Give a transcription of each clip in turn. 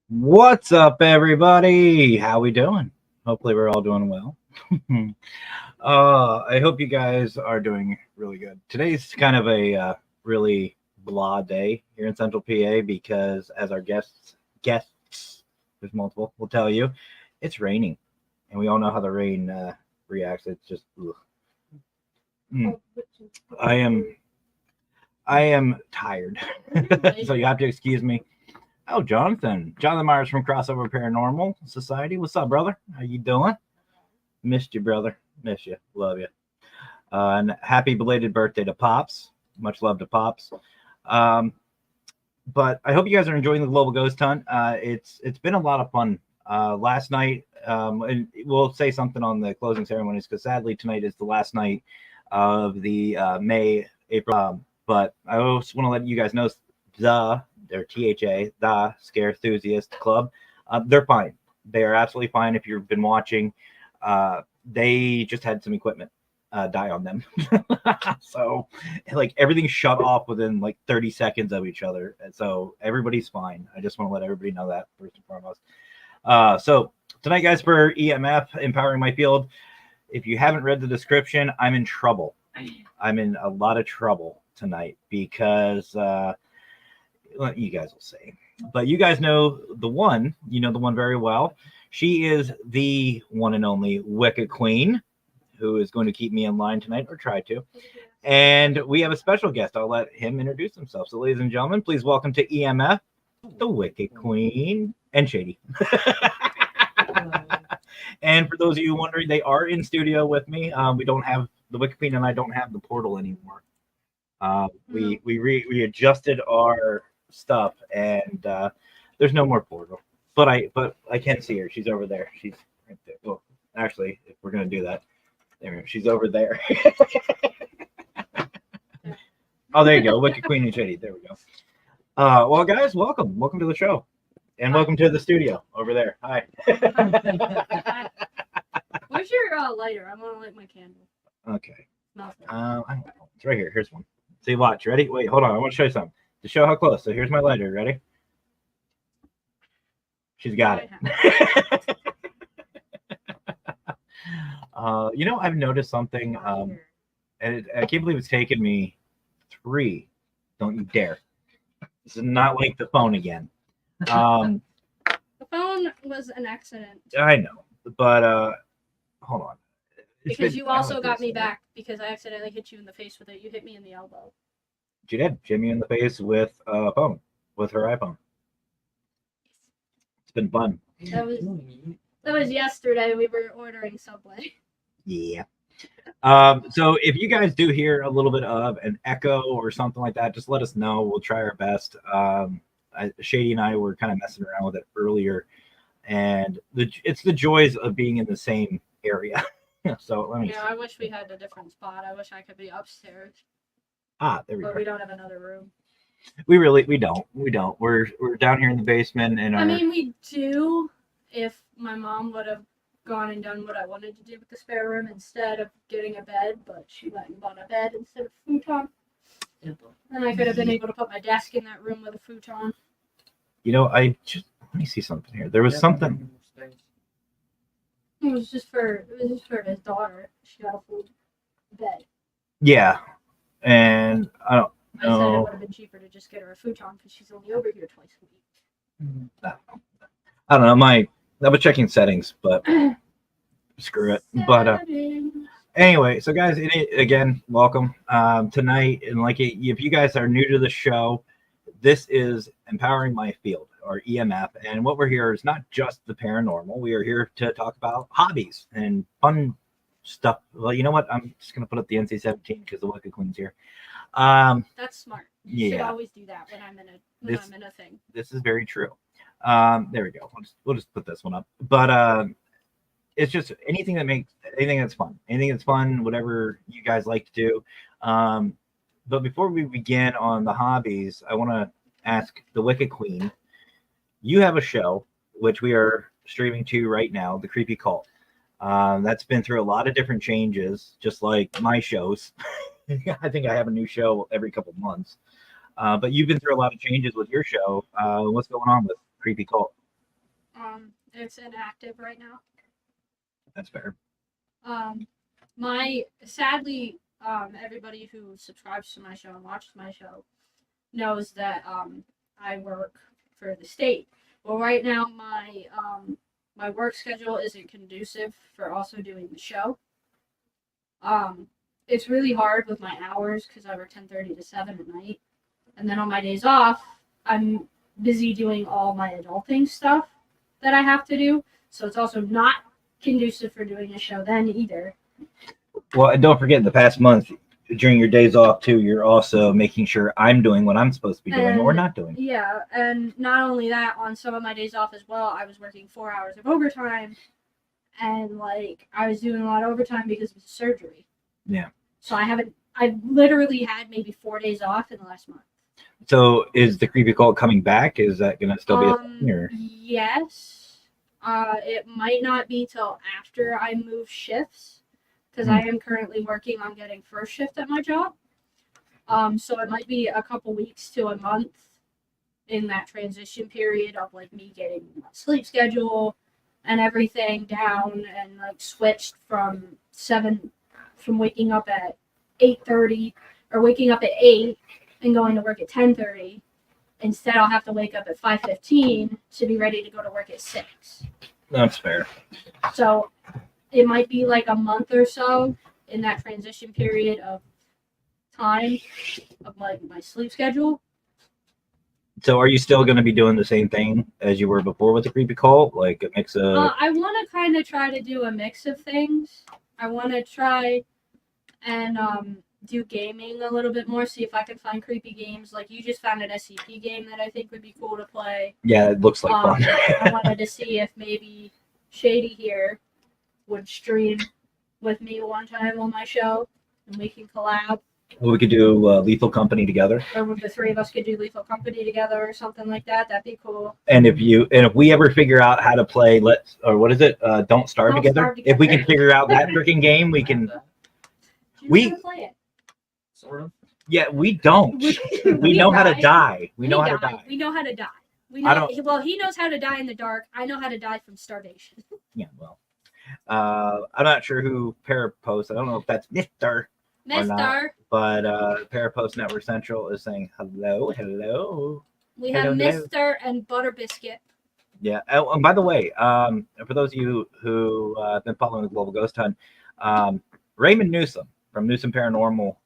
What's up, everybody? How we doing? Hopefully we're all doing well. I hope you guys are doing really good. Today's kind of a really blah day here in Central PA because, as our guests, there's multiple, will tell you, it's raining, and we all know how the rain reacts. It's just, I am tired, so you have to excuse me. Oh, Jonathan Myers from Crossover Paranormal Society. What's up, brother? How you doing? Missed you, brother. Miss you. Love you. And happy belated birthday to Pops. Much love to Pops. But I hope you guys are enjoying the Global Ghost Hunt. It's been a lot of fun. Last night, and we'll say something on the closing ceremonies because sadly tonight is the last night of the April. But I also want to let you guys know their THA, the Scare Enthusiast Club. They're fine. They are absolutely fine. If you've been watching, they just had some equipment die on them. So like everything shut off within like 30 seconds of each other. And so everybody's fine. I just want to let everybody know that first and foremost. So tonight, guys, for EMF, Empowering My Field, if you haven't read the description, I'm in trouble. I'm in a lot of trouble tonight because you guys will say, but you guys know the one, very well. She is the one and only Wicca Queen, who is going to keep me in line tonight, or try to. And we have a special guest. I'll let him introduce himself. So, ladies and gentlemen, please welcome to EMF, the Wicca Queen and Shady. And for those of you wondering, they are in studio with me. We don't have the Wicca Queen, and I don't have the portal anymore. We readjusted our stuff, and there's no more portal. But I can see her. She's over there. She's right there. Well, actually, if we're gonna do that, there she's over there. Oh, there you go, Wicca Queen and Shady. There we go. Well, guys, welcome to the show, and welcome to the studio over there. Hi. Where's your lighter? I want to light my candle. Okay. I don't know. It's right here. Here's one. See, watch. Ready? Wait, hold on. I want to show you something to show how close. So here's my lighter. Ready? She's got it. I've noticed something, and I can't believe it's taken me 3. Don't you dare. This is not like the phone again. The phone was an accident. I know, but hold on. Because you also got me back because I accidentally hit you in the face with it. You hit me in the elbow. She did. Hit me in the face with a phone, with her iPhone. It's been fun. That was yesterday. We were ordering Subway. Yeah. So if you guys do hear a little bit of an echo or something like that, just let us know. We'll try our best. Shady and I were kind of messing around with it earlier, and it's the joys of being in the same area. So let me. Yeah, I wish we had a different spot. I wish I could be upstairs. There we go. But we don't have another room. We don't. We're down here in the basement, and I mean, we do. If my mom would have gone and done what I wanted to do with the spare room instead of getting a bed, but she went and bought a bed instead of a futon. And I could have been able to put my desk in that room with a futon. I just let me see something here. There was something. It was just for his daughter. She got a full bed. Yeah, and I don't I said it know. would have been cheaper to just get her a futon because she's only over here twice a week. I don't know. I was checking settings, but screw it. But anyway, so guys, again, welcome tonight. And if you guys are new to the show, this is Empowering My Field, or EMF. And what we're here is not just the paranormal. We are here to talk about hobbies and fun stuff. Well, you know what? I'm just gonna put up the NC-17 because the Wicca Queen's here. That's smart. You should always do that when I'm in a thing. This is very true. There we go. We'll just put this one up. But it's just anything that's fun, whatever you guys like to do. But before we begin on the hobbies, I want to ask the Wicca Queen. You have a show which we are streaming to right now, The Creepy Cult. That's been through a lot of different changes, just like my shows. I think I have a new show every couple of months. But you've been through a lot of changes with your show. What's going on with Creepy Cult? It's inactive right now. That's fair. Sadly, everybody who subscribes to my show and watches my show knows that I work for the state. Well, right now my work schedule isn't conducive for also doing the show. It's really hard with my hours because I work 10:30 to 7 at night, and then on my days off, I'm busy doing all my adulting stuff that I have to do. So it's also not conducive for doing a show then either. Well, and don't forget, the past month during your days off too, you're also making sure I'm doing what I'm supposed to be doing or not doing. Yeah, and not only that, on some of my days off as well, I was working 4 hours of overtime, and I was doing a lot of overtime because of the surgery. Yeah. So I've literally had maybe 4 days off in the last month. So is the Creepy Cult coming back? Is that going to still be a thing? Or? Yes. It might not be till after I move shifts, because I am currently working on getting first shift at my job. So it might be a couple weeks to a month in that transition period of me getting my sleep schedule and everything down and switched from waking up at 8:30 or waking up at 8 and going to work at 10:30. Instead, I'll have to wake up at 5:15 to be ready to go to work at 6. That's fair. So it might be a month or so in that transition period of time of my sleep schedule. So are you still going to be doing the same thing as you were before with the Creepy Cult? Like a mix of... I want to kind of try to do a mix of things. I want to try and do gaming a little bit more, see if I can find creepy games. You just found an SCP game that I think would be cool to play. Yeah, it looks like fun. I wanted to see if maybe Shady here would stream with me one time on my show, and we can collab. Well, we could do Lethal Company together. Or the three of us could do Lethal Company together or something like that. That'd be cool. And if we ever figure out how to play Don't Starve Together. If we can figure out that freaking game, we can. We play it. Sort of. Yeah, we don't. We know how to die. We know how to die. We know how to die. We know. Well, he knows how to die in the dark. I know how to die from starvation. Yeah, well, I'm not sure who Parapost. I don't know if that's Mister. But Parapost Network Central is saying hello. We have Mr. and Butter Biscuit. Yeah. Oh, and by the way, for those of you who have been following the Global Ghost Hunt, Raymond Newsom from Newsom Paranormal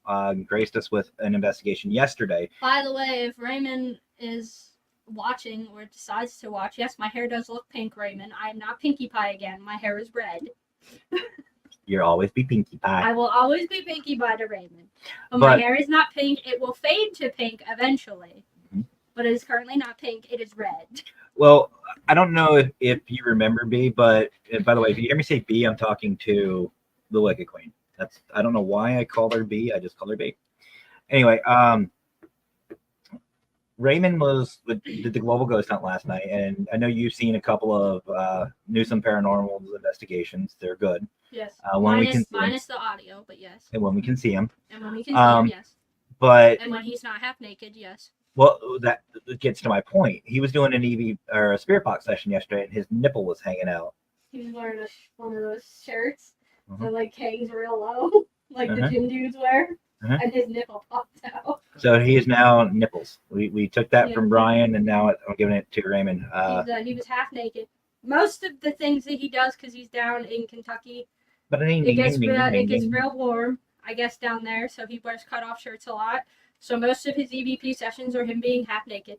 graced us with an investigation yesterday. By the way, if Raymond is watching or decides to watch, yes, my hair does look pink, Raymond. I'm not Pinkie Pie again. My hair is red. You'll always be Pinkie Pie. I will always be Pinkie Pie to Raymond. But my hair is not pink. It will fade to pink eventually. Mm-hmm. But it is currently not pink. It is red. Well, I don't know if you remember B, but by the way, if you hear me say B, I'm talking to the Wicca Queen. That's I don't know why I call her B. I just call her B. Anyway, Raymond did the Global Ghost Hunt last night, and I know you've seen a couple of Newsome Paranormal investigations. They're good. Yes. When we can minus the audio, but yes. and when we can see him. And when we can see him, yes. But and when he's not half naked, yes. Well, that gets to my point. He was doing an EV or a spirit box session yesterday, and his nipple was hanging out. He was wearing one of those shirts that like hangs real low, like the gym dudes wear, and his nipple popped out. So he is now nipples. We took that from Brian, and now I'm giving it to Raymond. He was half naked. Most of the things that he does, because he's down in Kentucky, but it gets real warm, I guess, down there. So he wears cutoff shirts a lot. So most of his EVP sessions are him being half naked.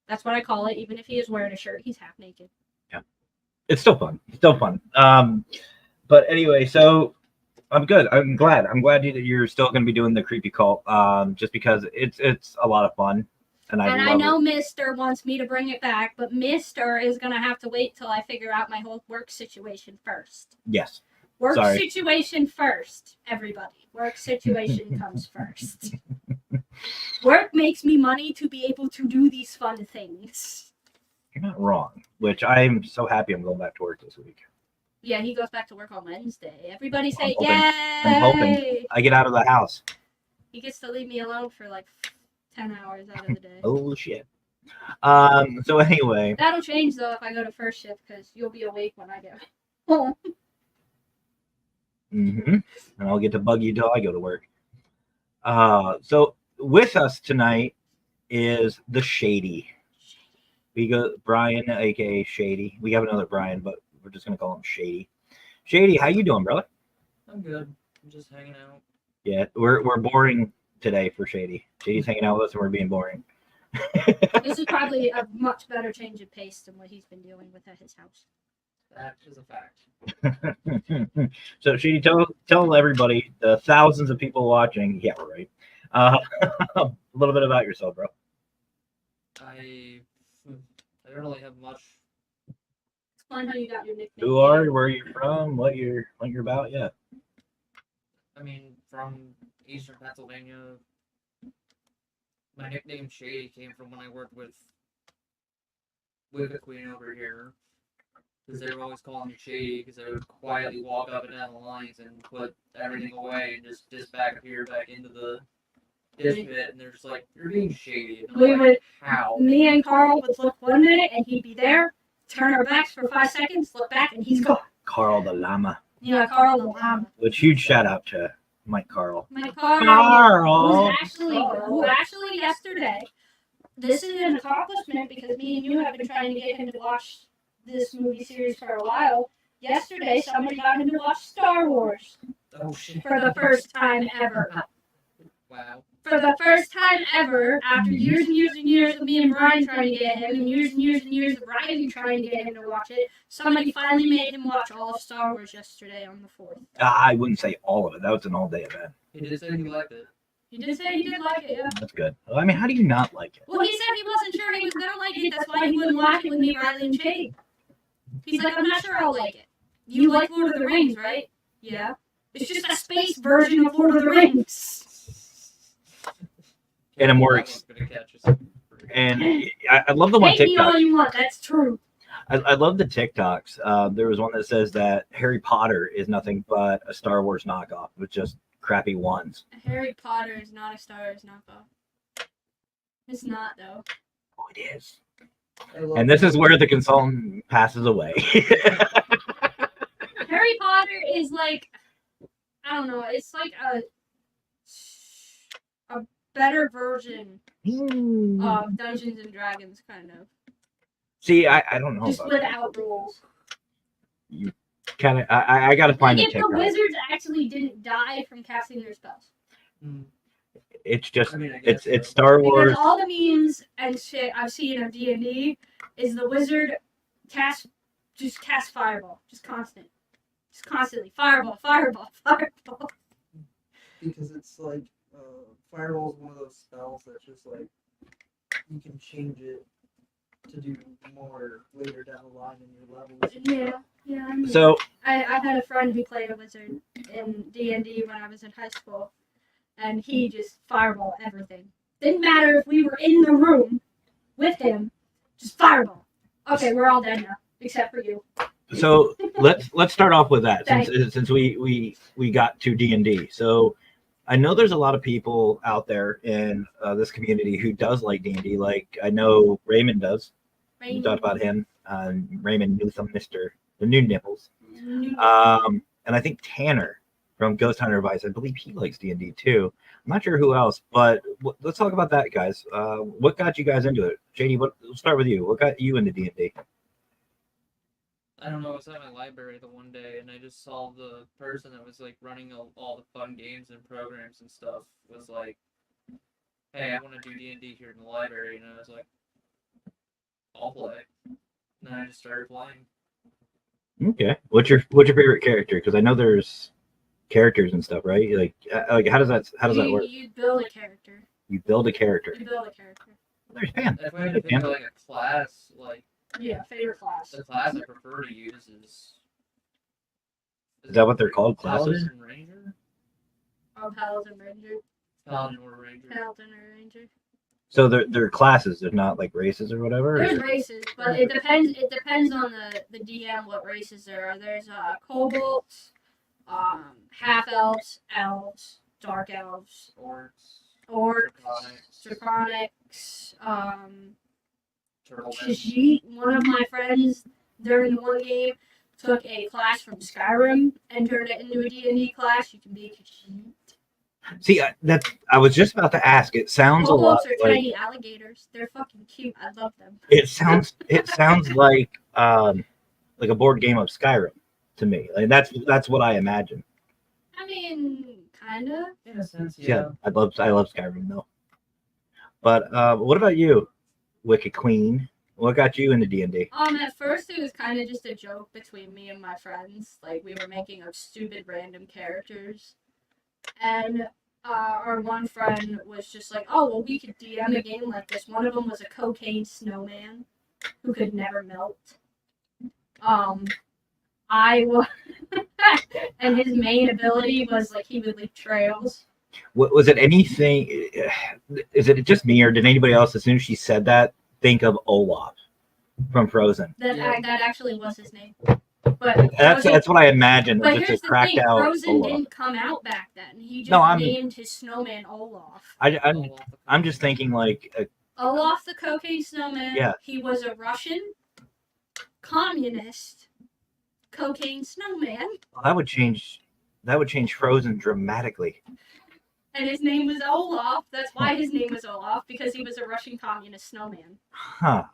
That's what I call it. Even if he is wearing a shirt, he's half naked. Yeah, it's still fun. But anyway, so I'm good. I'm glad you're still going to be doing the creepy cult. Just because it's a lot of fun, and I know Mister wants me to bring it back, but Mister is going to have to wait till I figure out my whole work situation first. Yes. Work situation first, everybody. Work situation comes first. Work makes me money to be able to do these fun things. You're not wrong, which I'm so happy I'm going back to work this week. Yeah, he goes back to work on Wednesday. Everybody say, yay! I'm hoping I get out of the house. He gets to leave me alone for like 10 hours out of the day. Oh, shit. So anyway. That'll change, though, if I go to first shift, because you'll be awake when I get home. And I'll get to bug you till I go to work. So with us tonight is the Shady. We got Brian, aka Shady. We have another Brian, but we're just gonna call him Shady. Shady, how you doing, brother? I'm good. I'm just hanging out. Yeah, we're boring today for Shady. Shady's hanging out with us, and we're being boring. This is probably a much better change of pace than what he's been dealing with at his house. That is a fact. So, Shady, tell everybody, the thousands of people watching, yeah, right, a little bit about yourself, bro. I don't really have much. Explain how you got your nickname. Who are you? Where you're from? What you're about? Yeah. I mean, from Eastern Pennsylvania. My nickname Shady came from when I worked with Wicca Queen over here. Because they were always calling me Shady, because I would quietly walk up and down the lines and put everything away and just disappear back into the dish pit, and they're just like, you're being shady. And how? Me and Carl would look one minute, and he'd be there, turn our backs for 5 seconds, look back, and he's gone. Carl the Llama. Yeah, Carl the Llama. Which huge shout out to Mike Carl. Mike Carl. Who actually yesterday, this is an accomplishment because me and you have been trying to get him to watch this movie series for a while. Yesterday, somebody got him to watch Star Wars. Oh, shit. For the first time ever. Wow. For the first time ever, after years and years and years of me and Brian trying to get him, and years and years and years of Riley trying to get him to watch it, somebody finally made him watch all of Star Wars yesterday on the 4th. I wouldn't say all of it. That was an all-day event. He did say he liked it. He did say he did like it, yeah. That's good. I mean, how do you not like it? Well, he said he wasn't sure he was going to like it. That's why he wouldn't watch it with me, Riley, and Shady. He's like, I'm not sure I'll like it. You like Lord of the Rings, right? Yeah. It's just a space version of Lord of the Rings. And a more and I love the one TikTok. Hate me all you want. That's true. I love the TikToks. There was one that says that Harry Potter is nothing but a Star Wars knockoff with just crappy ones. Harry Potter is not a Star Wars knockoff. It's not, though. Oh, it is. And this is where the consultant passes away. Harry Potter is like, I don't know, it's like a better version of Dungeons and Dragons, kind of. See, I don't know. Just without rules. You kind of, I gotta find like if the wizards actually didn't die from casting their spells. It's just, it's Star Wars. Because all the memes and shit I've seen of D&D is the wizard cast fireball, just constantly fireball. Because it's like fireball is one of those spells that's just like you can change it to do more later down the line in your levels. Yeah. I mean, So I had a friend who played a wizard in D&D when I was in high school, and he just fireball everything. Didn't matter if we were in the room with him, just fireball. Okay, we're all dead now, except for you. so let's start off with that Thanks. since we got to D&D. So I know there's a lot of people out there in this community who does like D&D. Like I know Raymond does. We talked about him. Raymond Newtham, Mr. the New Nipples. And I think Tanner from Ghost Hunter Advice, I believe he likes D&D too. I'm not sure who else, but let's talk about that, guys. What got you guys into it? JD, we'll start with you. What got you into D&D? I don't know, I was at my library the one day and I just saw the person that was like running all the fun games and programs and stuff was like, hey, I want to do D&D here in the library, and I was like, I'll play. And then I just started playing. Okay. What's your favorite character? Because I know there's characters and stuff, right? Like how does that work? You build a character. You build a character. There's Pan. If I had to pick like a class, like Favorite class. the class I prefer to use Is that what they're called, classes? Paladin and Ranger? Oh, Paladin Ranger. Paladin or Ranger. Paladin or Ranger. So they're classes. They're not like races or whatever. There's races, but it depends. It depends on the DM what races there are. There's kobolds, half elves, elves, dark elves, orcs, draconics, Khajiit. One of my friends during one game took a class from Skyrim and turned it into a D&D class. You can be Khajiit. See, I was just about to ask. It sounds a lot Kobolds are like tiny alligators. They're fucking cute. I love them. it sounds like a board game of Skyrim to me. Like that's what I imagine. I mean, kinda. In a sense, yeah. I love Skyrim though. But what about you, Wicca Queen? What got you into D&D? At first it was kind of just a joke between me and my friends. Like we were making up stupid random characters, and our one friend was just like, "Oh, well, we could DM a game like this." One of them was a cocaine snowman who could never melt. I was, and his main ability was like he would leave trails. Was it anything? Is it just me, or did anybody else, as soon as she said that, think of Olaf from Frozen? That actually was his name. But that's what I imagined. But Just here's a the cracked thing: out Frozen Olaf. didn't come out back then. He just named his snowman Olaf. I'm just thinking like Olaf the cocaine snowman. Yeah. He was a Russian communist cocaine snowman, that would change Frozen dramatically. and his name was Olaf. That's why his name was Olaf, because he was a Russian communist snowman. Huh.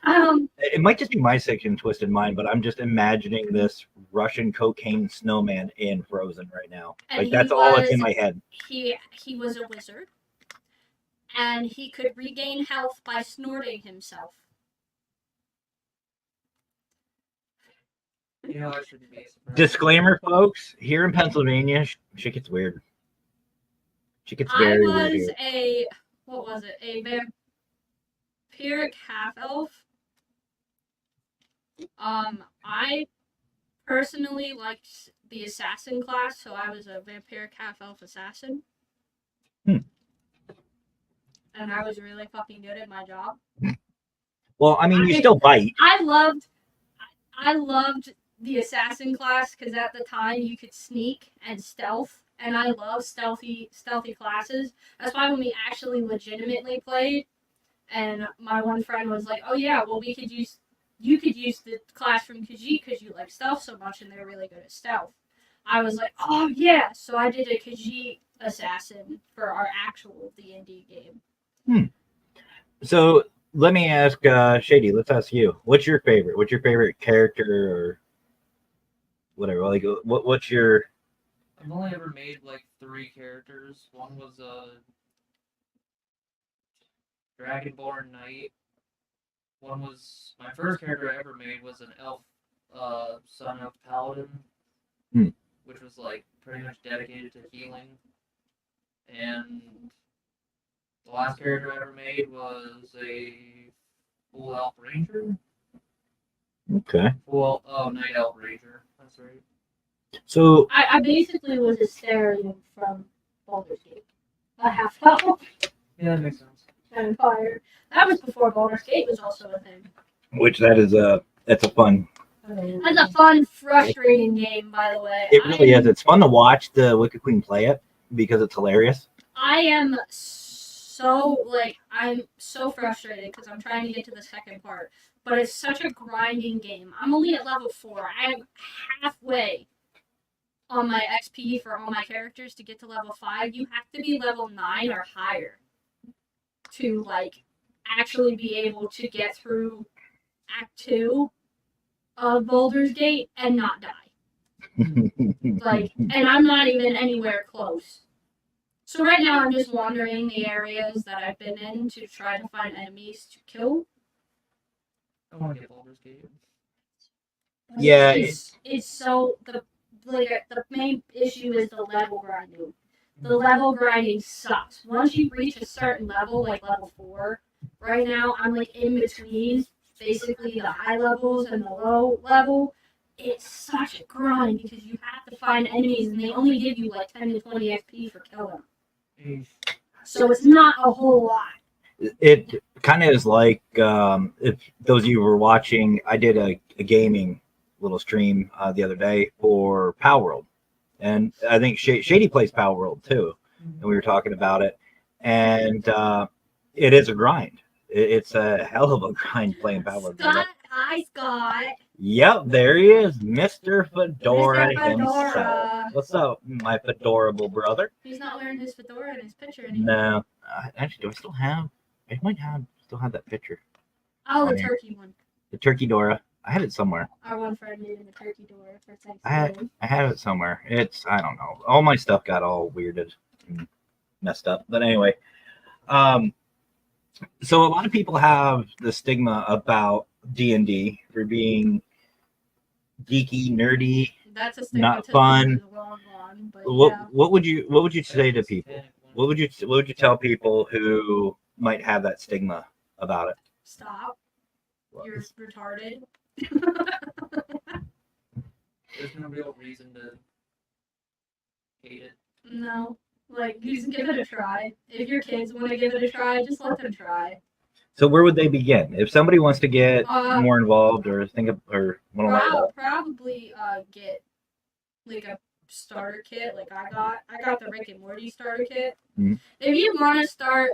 It might just be my sick and twisted mind, but I'm just imagining this Russian cocaine snowman in Frozen right now. And Like that's all that's in my head. He was a wizard, and he could regain health by snorting himself. You know, I shouldn't be surprised. Disclaimer, folks. Here in Pennsylvania, shit gets weird. Shit gets very weird here. What was it? A vampiric half elf. I personally liked the assassin class, so I was a vampiric half elf assassin. And I was really fucking good at my job. Well, I mean, you still bite. I loved the assassin class because at the time you could sneak and stealth, and I love stealthy classes. That's why when we actually legitimately played, and my one friend was like, "Oh yeah, well you could use the class from Khajiit because you like stealth so much, and they're really good at stealth." I was like, "Oh yeah," so I did a Khajiit assassin for our actual D&D game. So let me ask Shady. Let's ask you. What's your favorite? What's your favorite character or whatever? Like, what's your? I've only ever made like 3 characters. One was a Dragonborn Knight. One was my first character I ever made was an elf, son of Paladin, which was like pretty much dedicated to healing. And the last character I ever made was a Full Elf Ranger. Okay. Night Elf Ranger. That's right. So I basically was a Sterling from Baldur's Gate. A half elf Yeah, that makes sense. vampire. That was before Baldur's Gate was also a thing. which that's a fun. That's a fun, frustrating game, by the way. It really is. It's fun to watch the Wicca Queen play it because it's hilarious. I am I'm so frustrated because I'm trying to get to the second part, but it's such a grinding game. I'm only at level 4. I'm halfway on my XP for all my characters to get to level 5. You have to be level 9 or higher to actually be able to get through Act 2 of Baldur's Gate and not die. And I'm not even anywhere close. So right now I'm just wandering the areas that I've been in to try to find enemies to kill. I want to get Baldur's Gate. Yeah. It's so the main issue is the level grinding. The level grinding sucks. Once you reach a certain level, like level 4, right now I'm in between basically the high levels and the low level. It's such a grind because you have to find enemies and they only give you 10 to 20 XP for killing them. So it's not a whole lot. It kind of is like if those of you were watching, I did a gaming little stream the other day for Power World, and I think Shady plays Power World too, and we were talking about it, and it is a grind. It's a hell of a grind playing Power World. Scott, hi Scott. Yep, there he is, Mr. Fedora Mr. Fedora. himself. What's up, my fedorable brother? He's not wearing his fedora in his picture anymore. No, actually, do I still have? I might still have that picture. Oh, the turkey one. The turkey Dora. I had it somewhere. Our one friend made the turkey Dora for I Thanksgiving. have it somewhere. I don't know. All my stuff got all weirded and messed up. But anyway, so a lot of people have the stigma about D&D for being geeky, nerdy, That's a not stereotypical fun. wrong one, but What would you say to people? What would you tell people who might have that stigma about it? Stop. You're retarded. There's no real reason to hate it. No. Just give it a try. If your kids want to give it a try, just let them try. So where would they begin if somebody wants to get Uh, more involved or want to learn about it? Probably get a starter kit. I got the Rick and Morty starter kit. Mhm. If you want to start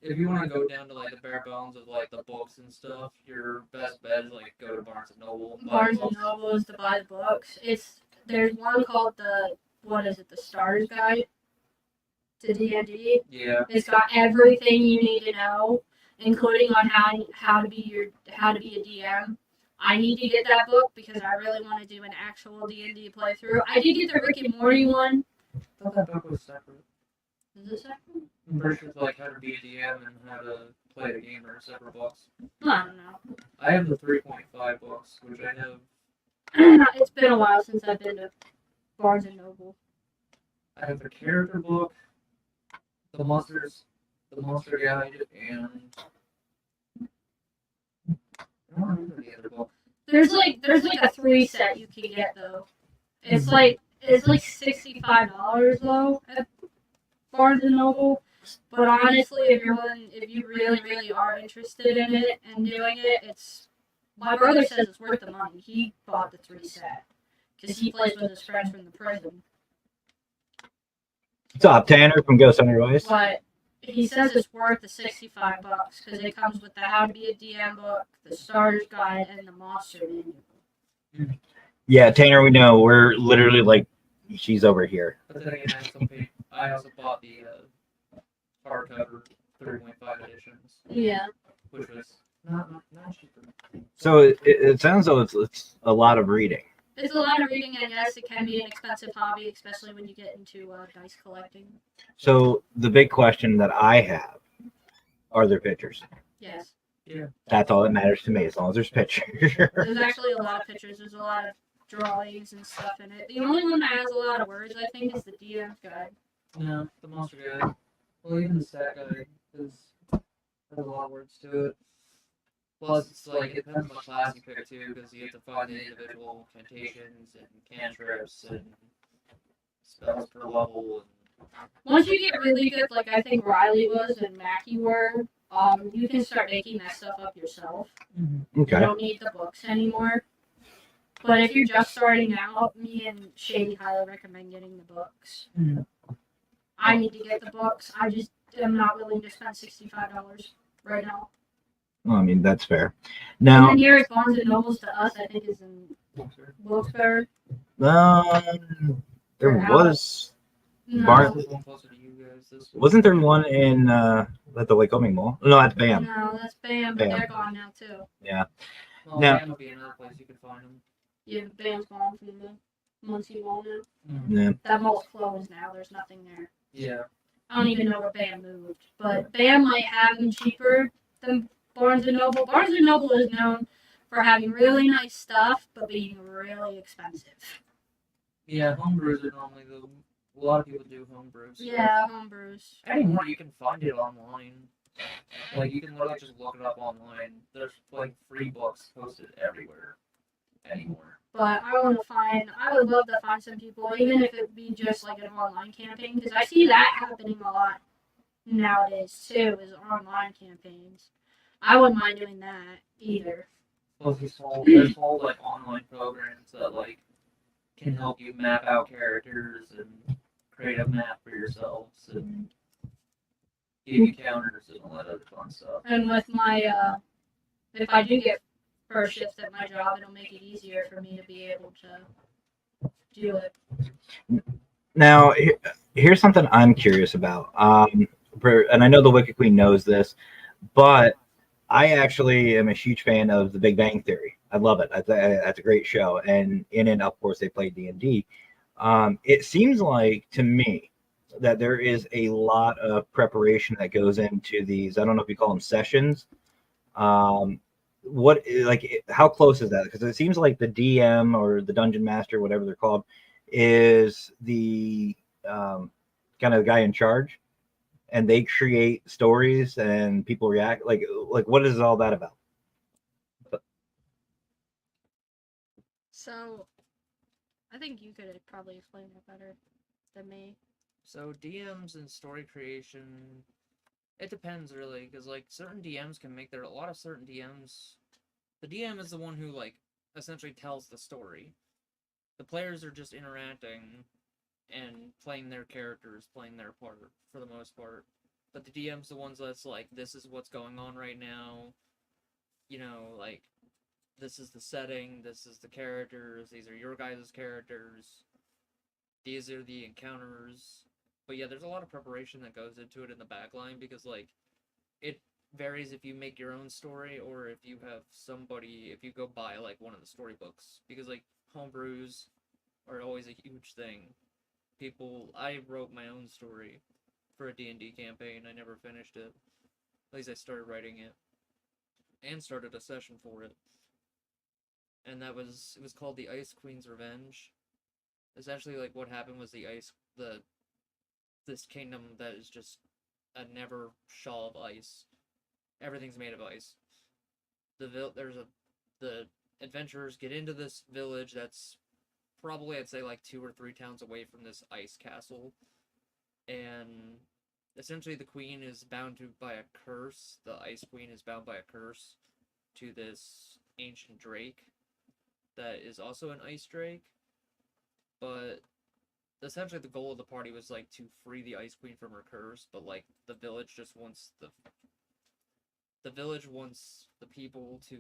If you want to go down to the bare bones of the books and stuff, your best bet is go to Barnes and Noble. Barnes and Noble is to buy the books. There's one called the Starter's Guide to D&D. Yeah. It's got everything you need to know, including on how to be a DM. I need to get that book because I really want to do an actual D&D playthrough. I did get the Rick and Morty one. I thought that book was separate. Is it separate? I'm pretty sure it's how to be a DM and how to play the game are separate books. I don't know. I have the 3.5 books, which I have. It's been a while since I've been to Barnes and Noble. I have the character book, the monster guide, and I don't remember the other book. There's a 3 set you can get though. It's $65 though at Barnes and Noble. But honestly, if you really, really are interested in it and doing it, my brother says it's worth the money. He bought the 3 set because he plays with his friends from the prison. What's up, Tanner from Ghost Hunter Voice? But he says it's worth the $65 because it comes with the How to Be a DM book, the Starter's Guide, and the Monster Manual. Yeah, Tanner, we know. We're literally she's over here. But then again, I also bought the hardcover 3.5 editions. Yeah. Which was not cheaper. So it sounds though it's a lot of reading. It's a lot of reading, and yes, it can be an expensive hobby, especially when you get into dice collecting. So the big question that I have, are there pictures? Yes. Yeah. That's all that matters to me, as long as there's pictures. There's actually a lot of pictures. There's a lot of drawings and stuff in it. The only one that has a lot of words, I think, is the DM's guide. No, the monster guide. Well, even the stat guide is There's a lot of words to it. Plus, it's like it depends on what class you pick too, because you have to find the individual cantations and cantrips and spells per level. Once you get really good, like I think Riley was and Mackie were, you can start making that stuff up yourself. Okay. You don't need the books anymore. But if you're just starting out, me and Shady highly recommend getting the books. Mhm. I need to get the books. I just am not willing to spend $65 right now. Well, I mean, that's fair. And Now, then nearest Barnes and Nobles to us, I think, is in Wilkes-Barre. there was No. Barnes. One closer to you guys. This Wasn't there one in at the Lycoming Mall? No, that's BAM. No, that's BAM, but Bam. they're gone now too. Yeah. Well, Now- Bam would be another place you could find them. Yeah, BAM's gone from the Muncie Mall now. Yeah. That mall's closed now. There's nothing there. Yeah. I don't even know where BAM moved, but BAM might have them cheaper than Barnes and Noble. Barnes and Noble is known for having really nice stuff, but being really expensive. Yeah, homebrews are normally a lot of people do homebrews. Yeah, homebrews. Anymore, you can find it online. Like, you can literally just look it up online. There's, like, free books posted everywhere anymore. But I would love to find some people, even if it be just like an online campaign, because I see that happening a lot nowadays too, is online campaigns. I wouldn't mind doing that either. Plus, there's whole, like, online programs that, like, can help you map out characters and create a map for yourselves and give you counters and all that other fun stuff. And with my, if I do get first shift at my job, it'll make it easier for me to be able to do it. Now, here's something I'm curious about. And I know the Wicca Queen knows this, but I actually am a huge fan of The Big Bang Theory. I love it. That's a great show. And in it, of course, they play D&D. It seems like to me that there is a lot of preparation that goes into these. I don't know if you call them sessions. How close is that? Because it seems like the DM or the dungeon master, whatever they're called, is the kind of guy in charge, and they create stories and people react. Like what is all that about? So, I think you could probably explain it better than me. So DMs and story creation, it depends really, because like certain DMs can make a lot of certain DMs. The DM is the one who like essentially tells the story. The players are just interacting and playing their characters, playing their part for the most part. But the DM's the ones that's like, this is what's going on right now. You know, like, this is the setting, this is the characters, these are your guys' characters, these are the encounters. But yeah, there's a lot of preparation that goes into it in the backline, because like, it varies if you make your own story or if you have somebody, if you go buy like one of the storybooks, because like homebrews are always a huge thing. I wrote my own story for a D&D campaign. I never finished it. At least I started writing it and started a session for it. And it was called The Ice Queen's Revenge. Essentially, like, what happened was this kingdom that is just a never shawl of ice. Everything's made of ice. The adventurers get into this village that's probably, I'd say, like 2 or 3 towns away from this ice castle. And essentially the queen is bound by a curse. The Ice Queen is bound by a curse to this ancient drake that is also an ice drake. But essentially the goal of the party was like to free the Ice Queen from her curse, but like the village just wants the people to,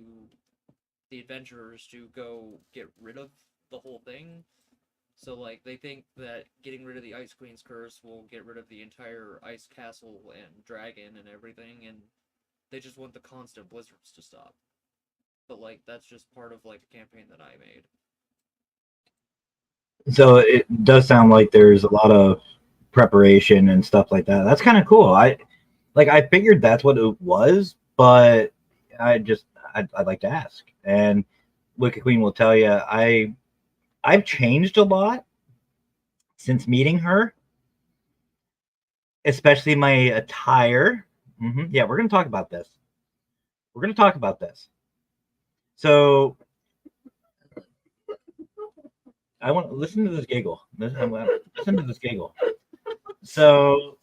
the adventurers, to go get rid of the whole thing. So like they think that getting rid of the Ice Queen's curse will get rid of the entire ice castle and dragon and everything, and they just want the constant blizzards to stop. But like that's just part of like a campaign that I made. So it does sound like there's a lot of preparation and stuff like that. That's kind of cool. I figured that's what it was, but I'd like to ask. And Wicca Queen will tell you, I've changed a lot since meeting her, especially my attire. Yeah, we're going to talk about this. We're going to talk about this. So I want to listen to this giggle. Listen to this giggle. So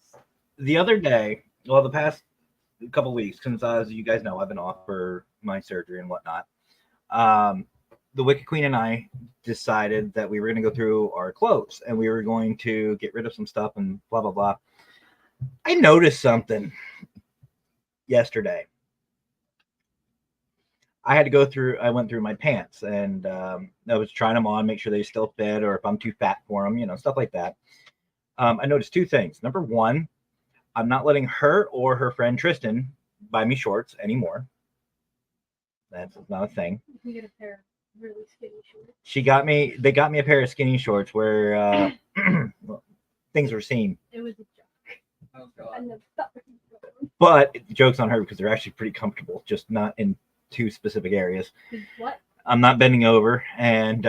the other day, well, the past couple weeks, since as you guys know, I've been off for my surgery and whatnot. The Wicca Queen and I decided that we were going to go through our clothes and we were going to get rid of some stuff and blah blah blah. I noticed something yesterday. I went through my pants and I was trying them on, make sure they still fit or if I'm too fat for them, stuff like that. I noticed two things. Number one, I'm not letting her or her friend Tristan buy me shorts anymore. That's not a thing. You can get a pair of really skinny shorts. They got me a pair of skinny shorts where things were seen. It was a joke. Oh god. And the But joke's on her because they're actually pretty comfortable, just not in two specific areas. what? I'm not bending over and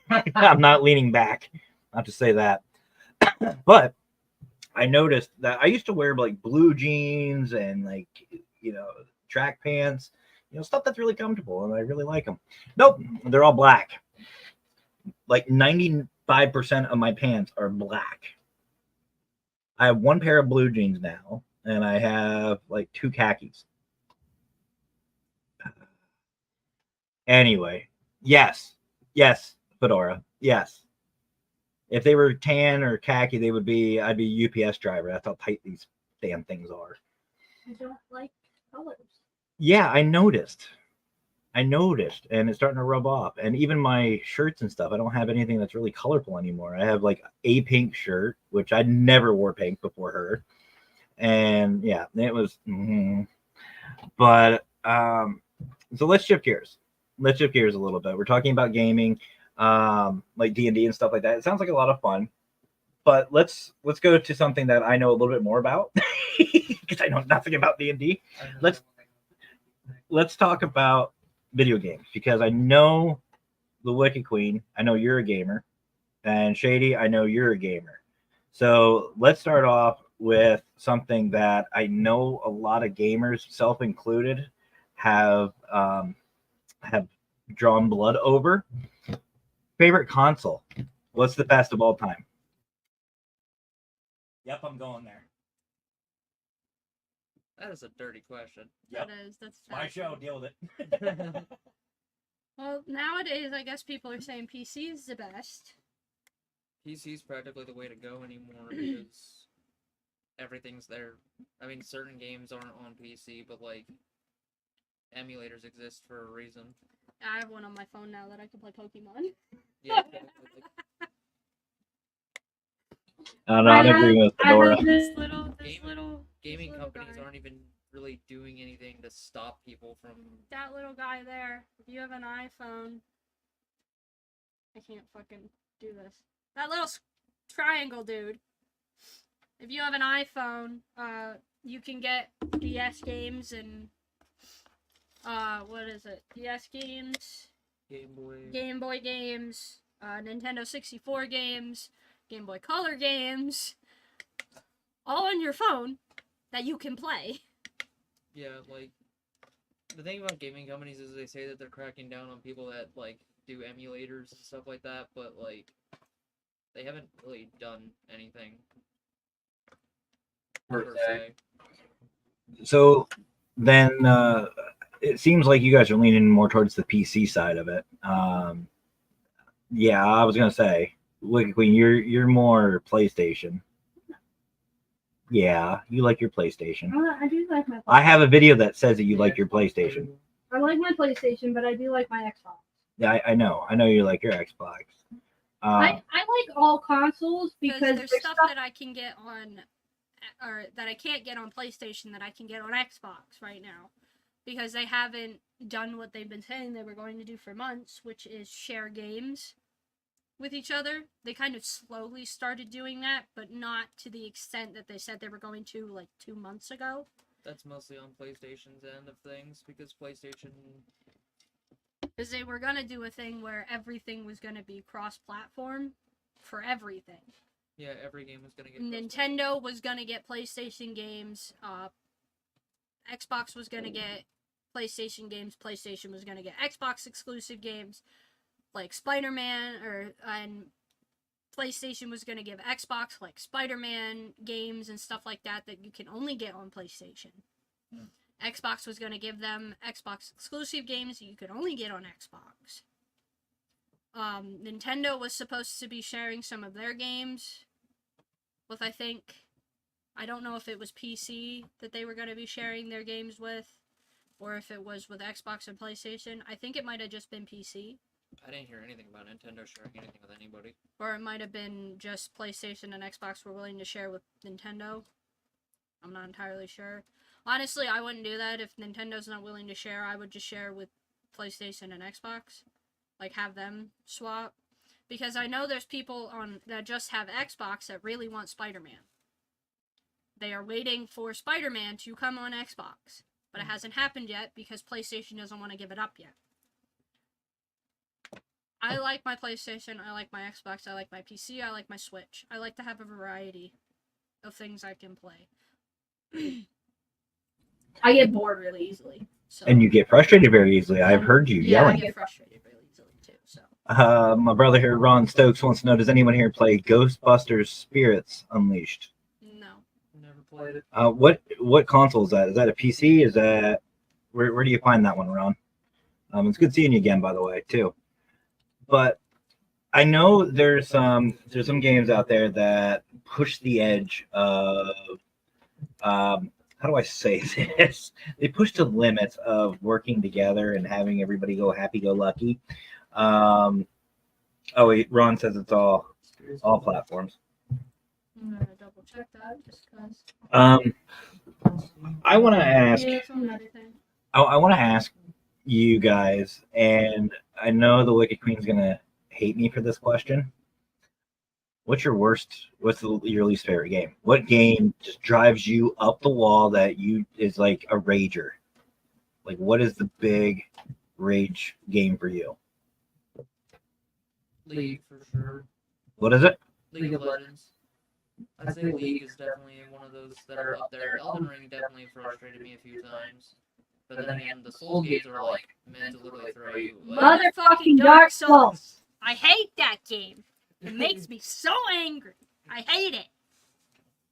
I'm not leaning back. Not to say that. But I noticed that I used to wear like blue jeans and like, track pants, stuff that's really comfortable and I really like them. Nope, they're all black. Like 95% of my pants are black. I have one pair of blue jeans now and I have like two khakis. Anyway, yes, Fedora, yes. If they were tan or khaki, I'd be a UPS driver. That's how tight these damn things are. I don't like colors. Yeah, I noticed, and it's starting to rub off. And even my shirts and stuff, I don't have anything that's really colorful anymore. I have like a pink shirt, which I never wore pink before her, and yeah, it was. But so let's shift gears. Let's shift gears a little bit. We're talking about gaming, like D&D and stuff like that. It sounds like a lot of fun, but let's go to something that I know a little bit more about because I know nothing about D&D. Let's talk about video games because I know the Wicca Queen. I know you're a gamer, and Shady, I know you're a gamer. So let's start off with something that I know a lot of gamers, self included, have drawn blood over. Favorite console? What's the best of all time? Yep, I'm going there. That is a dirty question. Yep. That's My show, deal with it. Well, nowadays, I guess people are saying PC is the best. PC is practically the way to go anymore because everything's there. I mean, certain games aren't on PC, but like emulators exist for a reason. I have one on my phone now that I can play Pokemon. Yeah. I agree with Fedora. This little Gaming little companies guy. aren't even really doing anything to stop people from. That little guy there. If you have an iPhone, I can't fucking do this. That little triangle dude. If you have an iPhone, you can get DS games and what is it? DS games, Game Boy games, Nintendo 64 games, Game Boy Color games, all on your phone that you can play. Yeah, like the thing about gaming companies is they say that they're cracking down on people that like do emulators and stuff like that, but like they haven't really done anything per se. So then it seems like you guys are leaning more towards the PC side of it. Yeah, I was gonna say, Wicca Queen, you're more PlayStation. Yeah, you like your PlayStation. I do like my. I have a video that says that you like your PlayStation. I like my PlayStation, but I do like my Xbox. Yeah, I know you like your Xbox. I like all consoles because there's stuff that I can get on, or that I can't get on PlayStation that I can get on Xbox right now, because they haven't done what they've been saying they were going to do for months, which is share games with each other. They kind of slowly started doing that, but not to the extent that they said they were going to like 2 months ago. That's mostly on PlayStation's end of things because PlayStation. Because they were gonna do a thing where everything was gonna be cross-platform for everything. Yeah, every game was gonna get. Nintendo was gonna get PlayStation games. Xbox was going to get PlayStation games, PlayStation was going to get Xbox exclusive games like Spider-Man, and PlayStation was going to give Xbox like Spider-Man games and stuff like that you can only get on PlayStation. Xbox was going to give them Xbox exclusive games that you could only get on Xbox. Nintendo was supposed to be sharing some of their games with, I don't know if it was PC that they were going to be sharing their games with, or if it was with Xbox and PlayStation. I think it might have just been PC. I didn't hear anything about Nintendo sharing anything with anybody. Or it might have been just PlayStation and Xbox were willing to share with Nintendo. I'm not entirely sure. Honestly, I wouldn't do that. If Nintendo's not willing to share, I would just share with PlayStation and Xbox. Like, have them swap. Because I know there's people that just have Xbox that really want Spider-Man. They are waiting for Spider-Man to come on Xbox. But it hasn't happened yet because PlayStation doesn't want to give it up yet. I like my PlayStation, I like my Xbox, I like my PC, I like my Switch. I like to have a variety of things I can play. I get bored really easily. So. And you get frustrated very easily. I've heard you Yeah, yelling. I get frustrated really easily too. So. My brother here, Ron Stokes, wants to know: does anyone here play Ghostbusters Spirits Unleashed? No. Never played it. What console is that? Is that a PC? Is that where do you find that one, Ron? It's good seeing you again, by the way, too. But I know there's some games out there that push the edge of how do I say this? They push the limits of working together and having everybody go happy-go-lucky. Oh wait, Ron says it's all platforms. I'm gonna double check that just because. I want to ask. Yeah, it's on everything. I want to ask you guys, and I know the Wicca Queen's gonna hate me for this question. What's your least favorite game? What game just drives you up the wall that is like a rager? Like, what is the big rage game for you? League for sure. What is it? League of Legends. I'd say League is definitely one of those that are up there. Elden Ring definitely frustrated me a few times. But then again, the Souls games are like meant to literally throw you. Motherfucking Dark Souls! I hate that game. It makes me so angry. I hate it.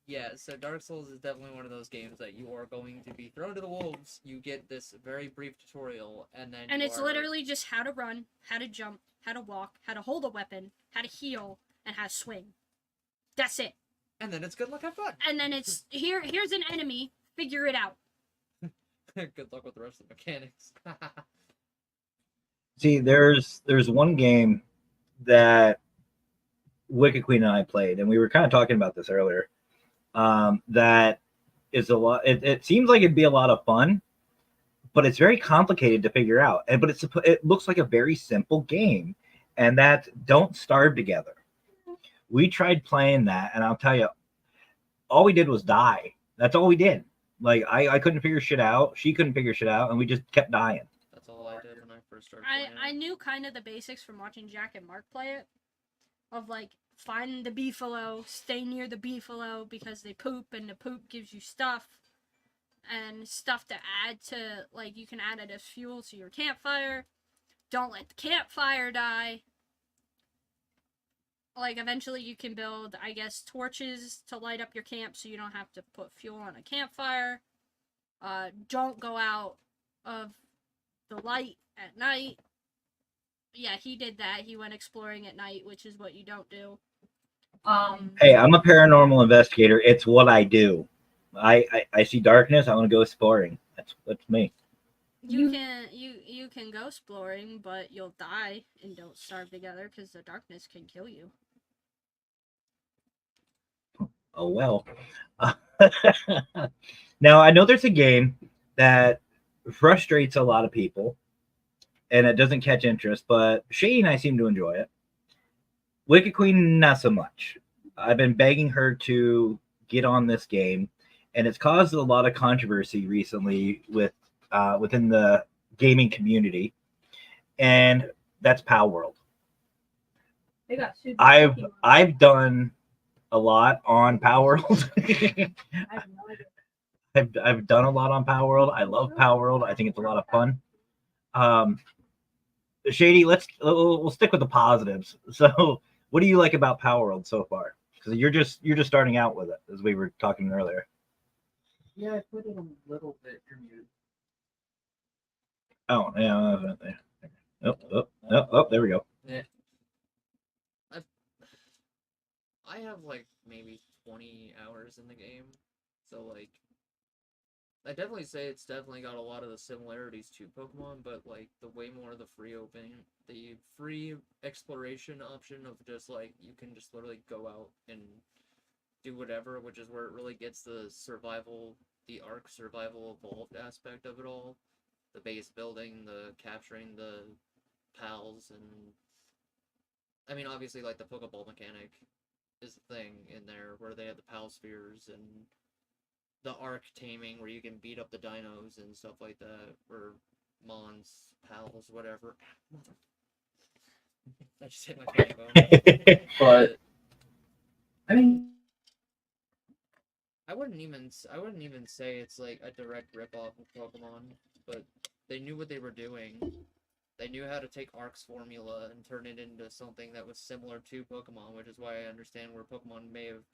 Yeah, so Dark Souls is definitely one of those games that you are going to be thrown to the wolves. You get this very brief tutorial, and then it's literally just how to run, how to jump, how to walk, how to hold a weapon, how to heal, and how to swing. That's it. And then it's good luck, have fun. And then it's here's an enemy, figure it out. Good luck with the rest of the mechanics. See, there's one game that Wicca Queen and I played, and we were kind of talking about this earlier. That is a lot. It seems like it'd be a lot of fun, but it's very complicated to figure out. But it looks like a very simple game, and that's Don't Starve Together. We tried playing that, and I'll tell you, all we did was die. That's all we did. Like, I couldn't figure shit out. She couldn't figure shit out, and we just kept dying. That's all I did when I first started playing I knew kind of the basics from watching Jack and Mark play it. Of, like, find the beefalo, stay near the beefalo because they poop, and the poop gives you stuff. And stuff to add to, like, you can add it as fuel to your campfire. Don't let the campfire die. Like, eventually you can build, I guess, torches to light up your camp so you don't have to put fuel on a campfire. Don't go out of the light at night. Yeah, he did that. He went exploring at night, which is what you don't do. Hey, I'm a paranormal investigator. It's what I do. I see darkness. I want to go exploring. That's me. You can go exploring, but you'll die and Don't Starve Together because the darkness can kill you. Oh well. Now I know there's a game that frustrates a lot of people, and it doesn't catch interest. But Shady and I seem to enjoy it. Wicca Queen, not so much. I've been begging her to get on this game, and it's caused a lot of controversy recently within the gaming community, and that's Pow World. They got sued. I've done a lot on Pow World. I have no idea. I've done a lot on Power World. I love Power World. I think it's a lot of fun. Shady, we'll stick with the positives. So, what do you like about Power World so far? Because you're just starting out with it, as we were talking earlier. Yeah, I put it a little bit. You're muted. Oh yeah. Oh, there we go. Yeah. I have like maybe 20 hours in the game, so like I definitely say it's definitely got a lot of the similarities to Pokemon, but like the way more of the the free exploration option of just like you can just literally go out and do whatever, which is where it really gets the Arc survival evolved aspect of it all. The base building, the capturing the pals, and I mean obviously like the Pokeball mechanic is the thing in there where they have the pal spheres and the arc taming where you can beat up the dinos and stuff like that, or mons, pals, whatever. I just hit my funny bone. But I mean, I wouldn't even say it's like a direct ripoff of Pokemon, but they knew what they were doing. They knew how to take Arc's formula and turn it into something that was similar to Pokemon, which is why I understand where Pokemon may have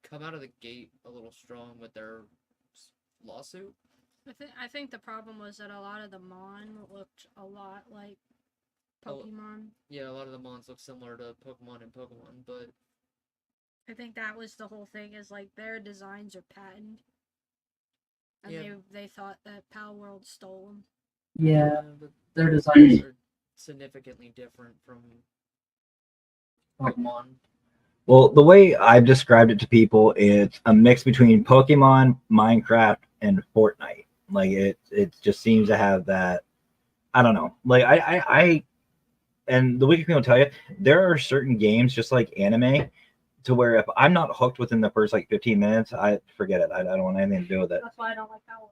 come out of the gate a little strong with their lawsuit. I think the problem was that a lot of the Mon looked a lot like Pokemon. Yeah, a lot of the Mons look similar to Pokemon and Pokemon, but I think that was the whole thing, is like their designs are patented. And Yeah. they thought that Pal World stole them. yeah, but their designs are significantly different from Pokemon. Well, the way I've described it to people, it's a mix between Pokemon, Minecraft, and Fortnite. Like it just seems to have that. I don't know. Like I and the Wicca Queen will tell you, there are certain games just like anime, to where if I'm not hooked within the first like 15 minutes, I forget it. I don't want anything to do with it. That's why I don't like Power World.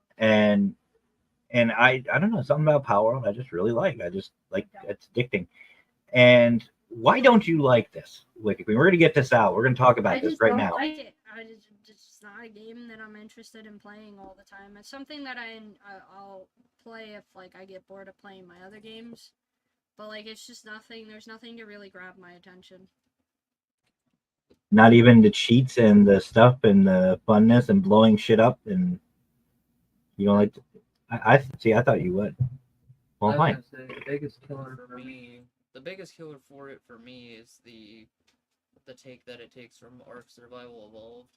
And I don't know, something about Power World I just really like. I just like, it's addicting. And why don't you like this, Wicca Queen? We're gonna get this out. We're gonna talk about this right now. I like it. It's not a game that I'm interested in playing all the time. It's something that I'll play if like I get bored of playing my other games. But like it's just nothing. There's nothing to really grab my attention. Not even the cheats and the stuff and the funness and blowing shit up, and you don't like. I see. I thought you would. Well, fine. Say, the biggest killer for me is the take that it takes from Arc Survival Evolved.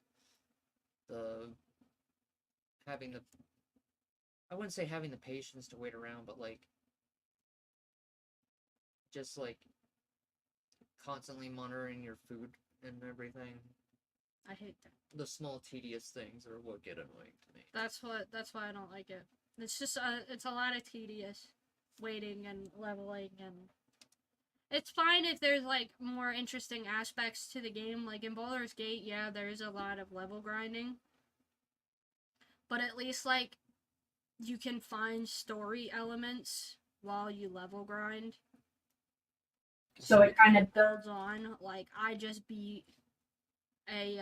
I wouldn't say having the patience to wait around, but like just like constantly monitoring your food and everything. I hate that. The small tedious things are what get annoying to me. That's why I don't like it. It's just it's a lot of tedious waiting and leveling, and it's fine if there's like more interesting aspects to the game. Like in Baldur's Gate, yeah, there is a lot of level grinding, but at least like you can find story elements while you level grind. So it kind of builds on. Like I just beat a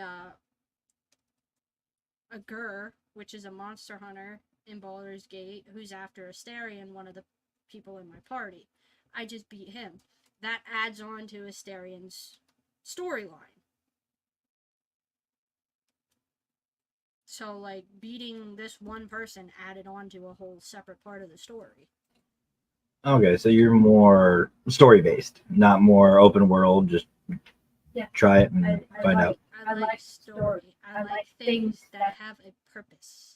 Gur, which is a monster hunter in Baldur's Gate, who's after Asterion, one of the people in my party. I just beat him. That adds on to Asterion's storyline. So, like, beating this one person added on to a whole separate part of the story. Okay, so you're more story based, not more open world. Just try it and find out. I like story. I like things that have a purpose.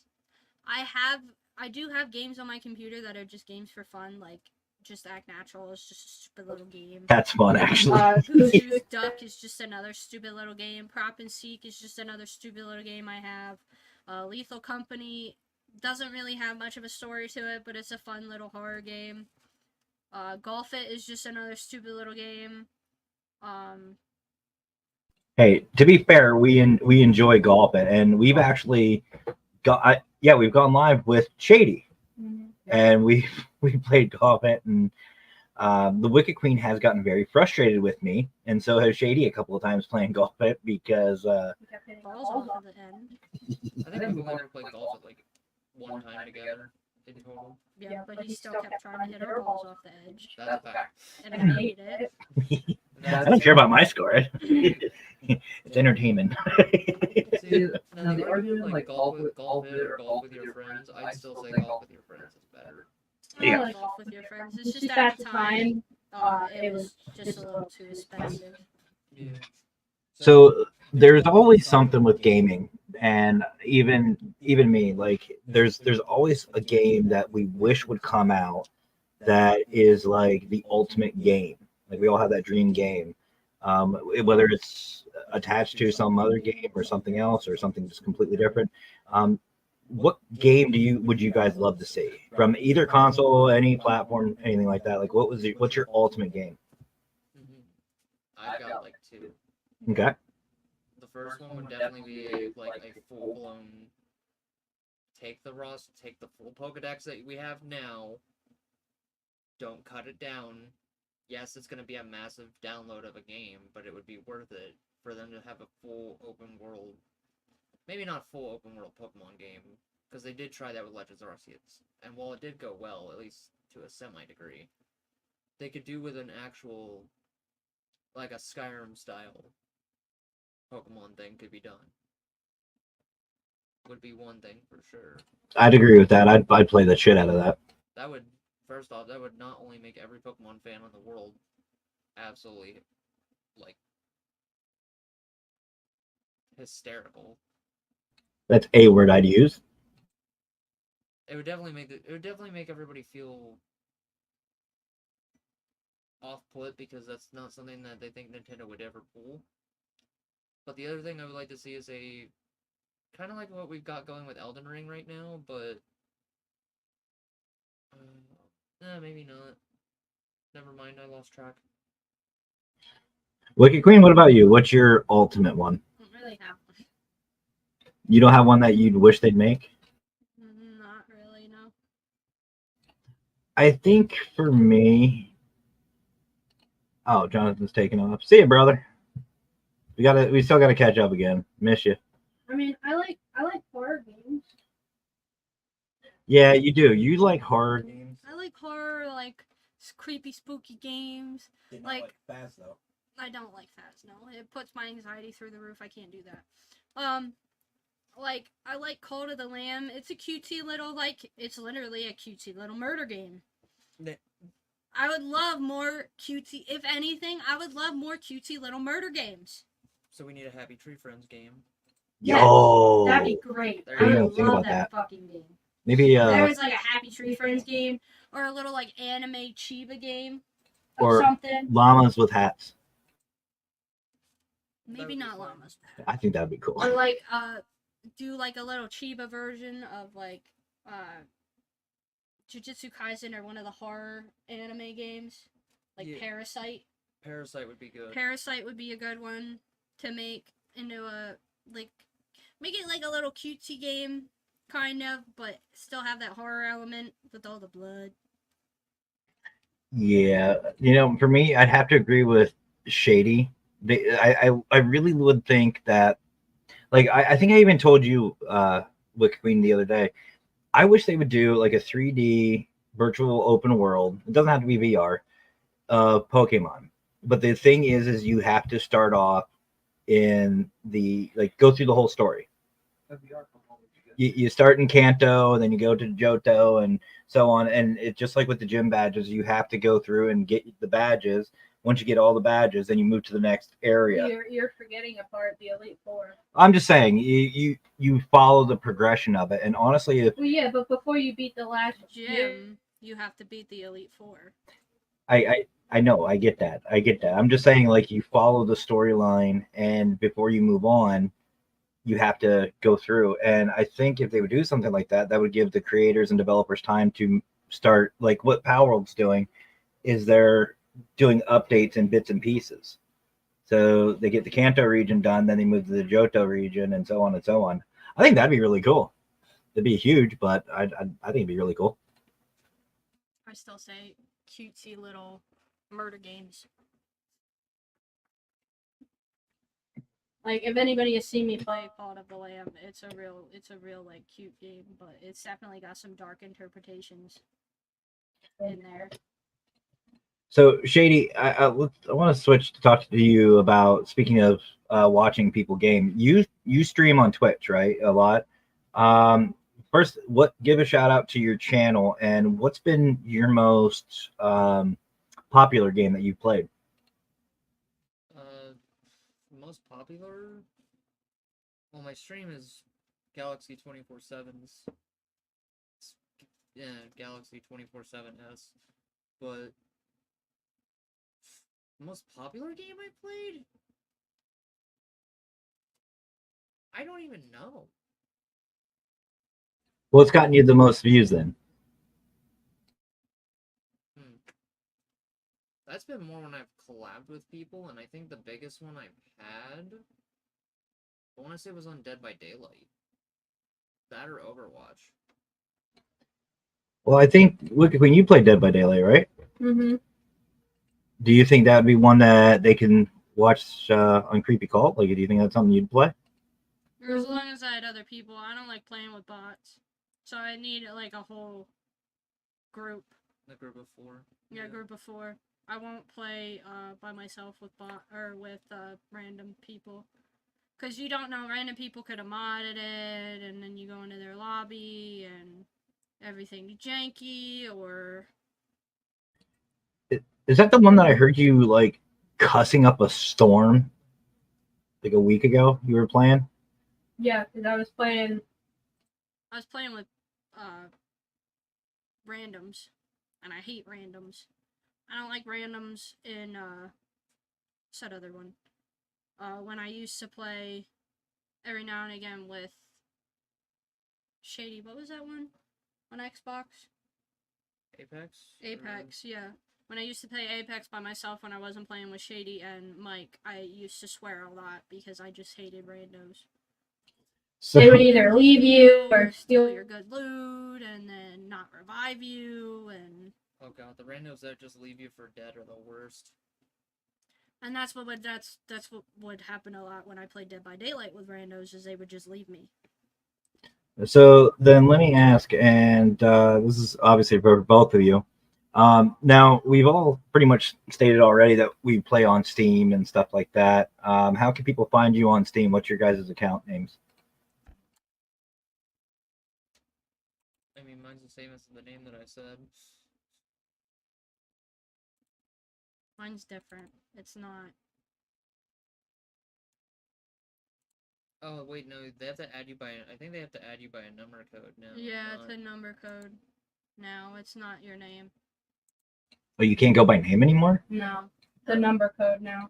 I do have games on my computer that are just games for fun, like Just Act Natural is just a stupid little game. That's fun, actually. Who's Duck is just another stupid little game. Prop and Seek is just another stupid little game I have. Lethal Company doesn't really have much of a story to it, but it's a fun little horror game. Golf It is just another stupid little game. Hey, to be fair, we enjoy Golf It, and we've actually we've gone live with Shady, and we played Golf It, and The Wicca Queen has gotten very frustrated with me, and so has Shady a couple of times playing golf it because We kept hitting Balls balls off off. at the end. I think we've only ever played golf at like one time together in total. Yeah, but he still kept trying to hit our balls off the edge, That's a fact. and I hate it. I don't care about my score. It's entertainment. See, now the argument like golf it or golf with your friends, I'd still say golf with your friends is better. Yeah. I like golf with your friends. It's just at the time, it was just a little too expensive. Yeah. So there's always something with gaming, and even me, like there's always a game that we wish would come out that is like the ultimate game. Like we all have that dream game, whether it's attached to some other game or something else or something just completely different. What game would you guys love to see from either console, any platform, anything like that? Like what's your ultimate game? I've got like two. Okay. The first one would definitely be a full blown take the full Pokedex that we have now. Don't cut it down. Yes, it's gonna be a massive download of a game, but it would be worth it for them to have a full open world. Maybe not full open world Pokemon game, because they did try that with Legends Arceus, and while it did go well, at least to a semi degree, they could do with an actual, like a Skyrim style Pokemon thing could be done. Would be one thing for sure. I'd agree with that. I'd play the shit out of that. That would, first off, that would not only make every Pokemon fan in the world absolutely, like, hysterical. That's a word I'd use. It would definitely make everybody feel off-put because that's not something that they think Nintendo would ever pull. But the other thing I would like to see is a kind of like what we've got going with Elden Ring right now, but maybe not. Never mind, I lost track. Wicked Queen, what about you? What's your ultimate one? I don't really have one. You don't have one that you'd wish they'd make? Not really, no. I think for me, oh, Jonathan's taking off. See you, brother. We still gotta catch up again. Miss you. I mean, I like horror games. Yeah, you do. You like horror games. I like horror, like creepy, spooky games. Like fast though. I don't like fast. No, it puts my anxiety through the roof. I can't do that. Like I like Call of the Lamb. It's a cutesy little it's literally a cutesy little murder game. Yeah. I would love more cutesy. If anything, I would love more cutesy little murder games. So we need a Happy Tree Friends game. Yo, That'd be great. There I you would go. Think love about that that. fucking game. maybe There was like a Happy Tree Friends game Or a little anime Chiba game. Or- or something. llamas with hats. Maybe That would not be fun. llamas. I think that'd be cool. Or do a little Chiba version of Jujutsu Kaisen or one of the horror anime games. Yeah. Parasite. Parasite would be good. Parasite would be a good one to make into make it like a little cutesy game, kind of, but still have that horror element with all the blood. Yeah, for me, I'd have to agree with Shady. I really would think that, I think I even told you, Wicca Queen, the other day. I wish they would do like a 3D virtual open world. It doesn't have to be VR. Pokemon, but the thing is you have to start off in go through the whole story. You start in Kanto, and then you go to Johto, and so on. And it's just like with the gym badges, you have to go through and get the badges. Once you get all the badges, then you move to the next area. You're forgetting a part, the Elite Four. I'm just saying, you follow the progression of it. And honestly, if Well, yeah, but before you beat the last Gym, you have to beat the Elite Four. I know, I get that. I'm just saying, you follow the storyline, and before you move on, you have to go through. And I think if they would do something like that, that would give the creators and developers time to start, what Palworld's doing, is they're doing updates in bits and pieces. So they get the Kanto region done, then they move to the Johto region, and so on and so on. I think that'd be really cool. It'd be huge, but I think it'd be really cool. I still say cutesy little murder games. Like if anybody has seen me play, Play Call of the Lamb. It's a real like cute game, but it's definitely got some dark interpretations in there. So Shady, I want to switch to talk to you about, speaking of watching people game. You stream on Twitch, right? A lot. First, give a shout out to your channel, and what's been your most popular game that you've played? Most popular. Well, my stream is Galaxy 24/7's. Yeah, Galaxy 24/7s. But most popular game I played? I don't even know. What's gotten you the most views then? That's been more when I've collabed with people, and I think the biggest one I've had, I want to say, was on Dead by Daylight. That or Overwatch. Well, I think Wicca Queen, you played Dead by Daylight, right? mm-hmm. Do you think that would be one that they can watch on Creepy Cult? Like, do you think that's something you'd play? As long as I had other people, I don't like playing with bots, so I need like a whole group. The group of 4. Yeah, group of 4. I won't play by myself with random people, because you don't know, random people could have modded it, and then you go into their lobby and everything's janky, or Is that the one that I heard you like cussing up a storm like a week ago? You were playing. Yeah, because I was playing. with randoms, and I hate randoms. I don't like randoms in said other one. When I used to play every now and again with Shady, what was that one on Xbox? Apex? Apex, yeah. When I used to play Apex by myself when I wasn't playing with Shady and Mike, I used to swear a lot because I just hated randos. So, They would either leave you or Steal steal your good loot and then not revive you, and Oh god, the randos that just leave you for dead are the worst. that's what would happen a lot when I played Dead by Daylight with randos, is they would just leave me. so then let me ask, and this is obviously for both of you. Now, we've all pretty much stated already that we play on Steam and stuff like that. How can people find you on Steam? What's your guys' account names? I mean, mine's the same as the name that I said. Mine's different. It's not. Oh, wait, no, they have to add you by, I think they have to add you by a number code now. Yeah, it's a number code. Now it's not your name. Oh, you can't go by name anymore? No, the number code now.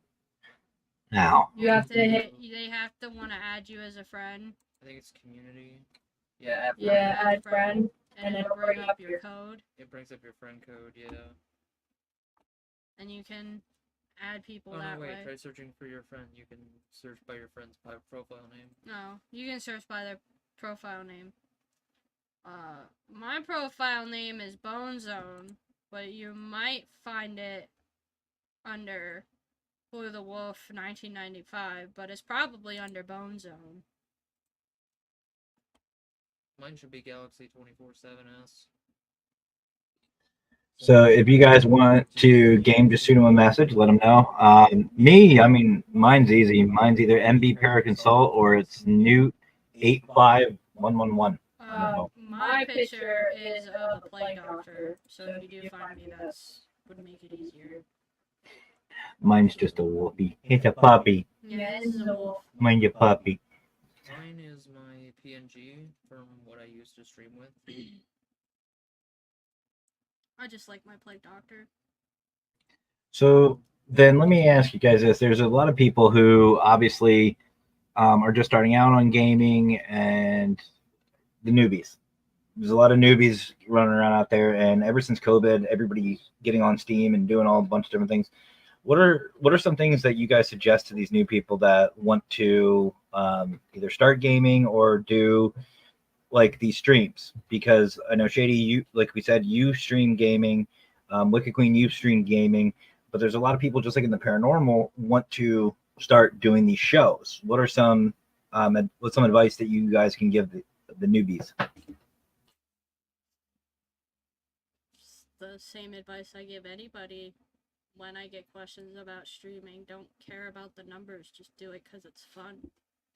Now. You have to hit. They have to want to add you as a friend. I think it's community. Yeah, add friend, and it'll bring up your code, It brings up your friend code, yeah. and you can add people Oh, that no, wait, way. try searching for your friend. You can search by your friend's profile name. No, you can search by their profile name. My profile name is Bone Zone, but you might find it under Blue the Wolf 1995, but it's probably under Bone Zone. Mine should be Galaxy 24/7s. So if you guys want to game, just shoot them a message, let them know. I mean, mine's easy. Mine's either MB Paraconsult or it's Newt 85111. My picture is of a plague doctor, so if you do find me, that's would make it easier. Mine's just a wolfie. It's a puppy. Yeah, this is a wolf. Mine's a puppy. Mine is my PNG from what I used to stream with. I just like my plague doctor. So then let me ask you guys this. There's a lot of people who obviously are just starting out on gaming, and the newbies. There's a lot of newbies running around out there, and ever since COVID, everybody's getting on Steam and doing all a bunch of different things. What are some things that you guys suggest to these new people that want to either start gaming or do like these streams? Because I know Shady, you, like we said, you stream gaming. Wicca Queen, you've streamed gaming, but there's a lot of people just like in the paranormal want to start doing these shows. What are what's some advice that you guys can give the newbies? The same advice I give anybody when I get questions about streaming. Don't care about the numbers, just do it because it's fun.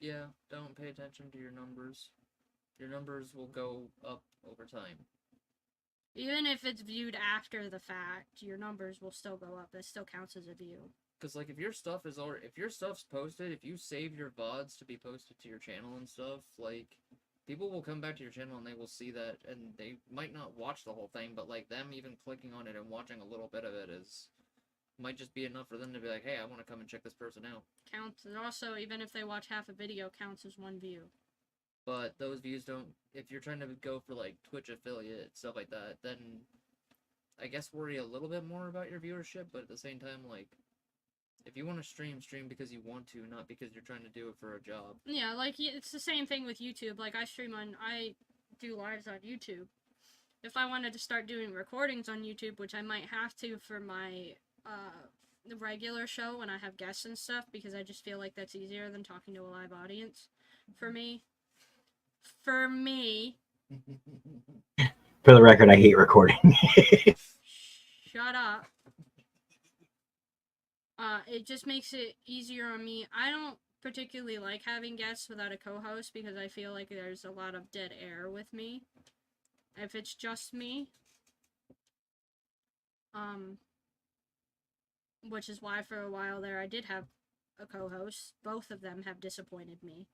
Yeah, don't pay attention to your numbers. Your numbers will go up over time. Even if it's viewed after the fact, your numbers will still go up. That still counts as a view. Because like if your stuff's posted, if you save your VODs to be posted to your channel and stuff, like people will come back to your channel and they will see that, and they might not watch the whole thing, but like them even clicking on it and watching a little bit of it might just be enough for them to be like, hey, I want to come and check this person out. Counts, and also even if they watch half a video, counts as one view. But those views don't. If you're trying to go for like Twitch affiliate stuff like that, then I guess worry a little bit more about your viewership. But at the same time, like if you want to stream because you want to, not because you're trying to do it for a job. Yeah, like it's the same thing with YouTube. Like I do lives on YouTube. If I wanted to start doing recordings on YouTube, which I might have to for my the regular show when I have guests and stuff, because I just feel like that's easier than talking to a live audience for me. For the record, I hate recording. Shut up. It just makes it easier on me. I don't particularly like having guests without a co-host because I feel like there's a lot of dead air with me. If it's just me. Which is why for a while there I did have a co-host. Both of them have disappointed me.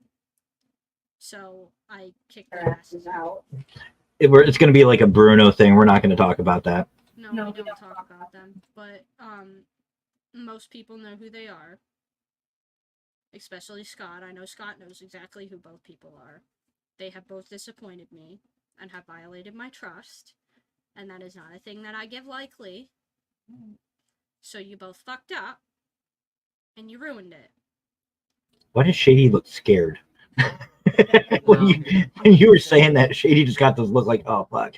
So I kicked their asses out. It's going to be like a Bruno thing. We're not going to talk about that. No, we don't talk about them. But most people know who they are. Especially Scott. I know Scott knows exactly who both people are. They have both disappointed me and have violated my trust. And that is not a thing that I give lightly. So you both fucked up. And you ruined it. Why does Shady look scared? when you were saying that, Shady just got this look like, oh, fuck.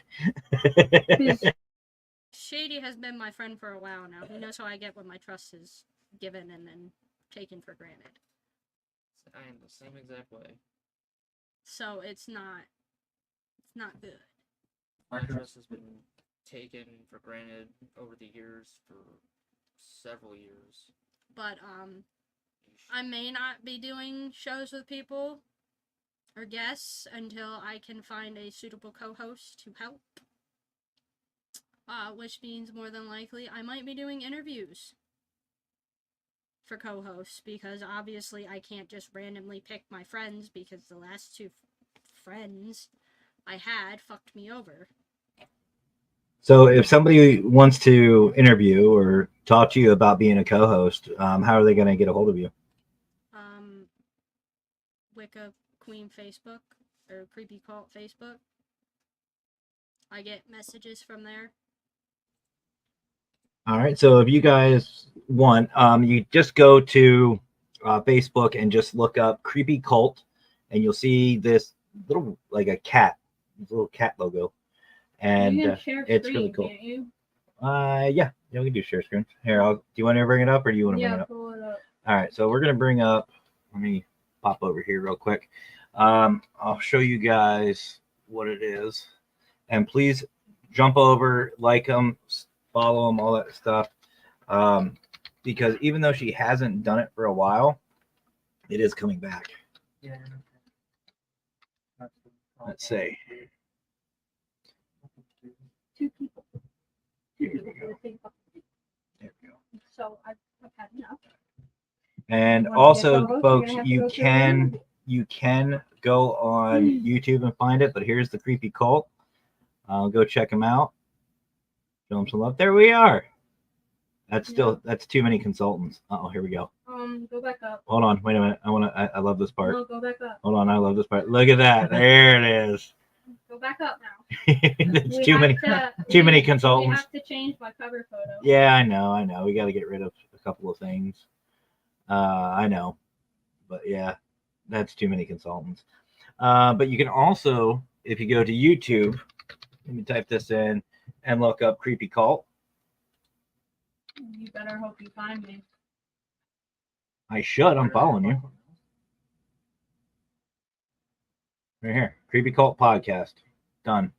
Shady has been my friend for a while now. He knows how I get when my trust is given and then taken for granted. I am the same exact way. So it's not good. My trust has been taken for granted over the years for several years. But I may not be doing shows with people or guests until I can find a suitable co-host to help. Which means more than likely I might be doing interviews for co-hosts, because obviously I can't just randomly pick my friends, because the last two friends I had fucked me over. So if somebody wants to interview or talk to you about being a co-host, how are they going to get a hold of you? Wicca Queen Facebook or Creepy Cult Facebook. I get messages from there. All right. So if you guys want, you just go to Facebook and just look up Creepy Cult, and you'll see this little, like a cat, little cat logo. And it's really cool. Can't you? Yeah, we can do share screen. Here, do you want to bring it up, or do you want to bring it up? Pull it up. All right, so we're gonna bring up. Let me pop over here real quick. I'll show you guys what it is, and please jump over, like them, follow them, all that stuff. Because even though she hasn't done it for a while, it is coming back. Yeah. Let's see. Two people. Here we go. There we go. So I've had enough. And You wanna also, get folks, co-host? you can go on YouTube and find it. But here's the Creepy Cult. Go check them out. Show them some love. There we are. That's too many consultants. Oh, here we go. Go back up. Hold on, wait a minute. I love this part. No, go back up. Hold on, I love this part. Look at that. There it is. Go back up now. That's We too many. have to- Too many We consultants. have to change my cover photo. Yeah, I know. We got to get rid of a couple of things. I know, but yeah, that's too many consultants. But you can also, if you go to YouTube, let me type this in and look up Creepy Cult. You better hope you find me. I should. I'm following you. Right here. Creepy Cult Podcast. Done.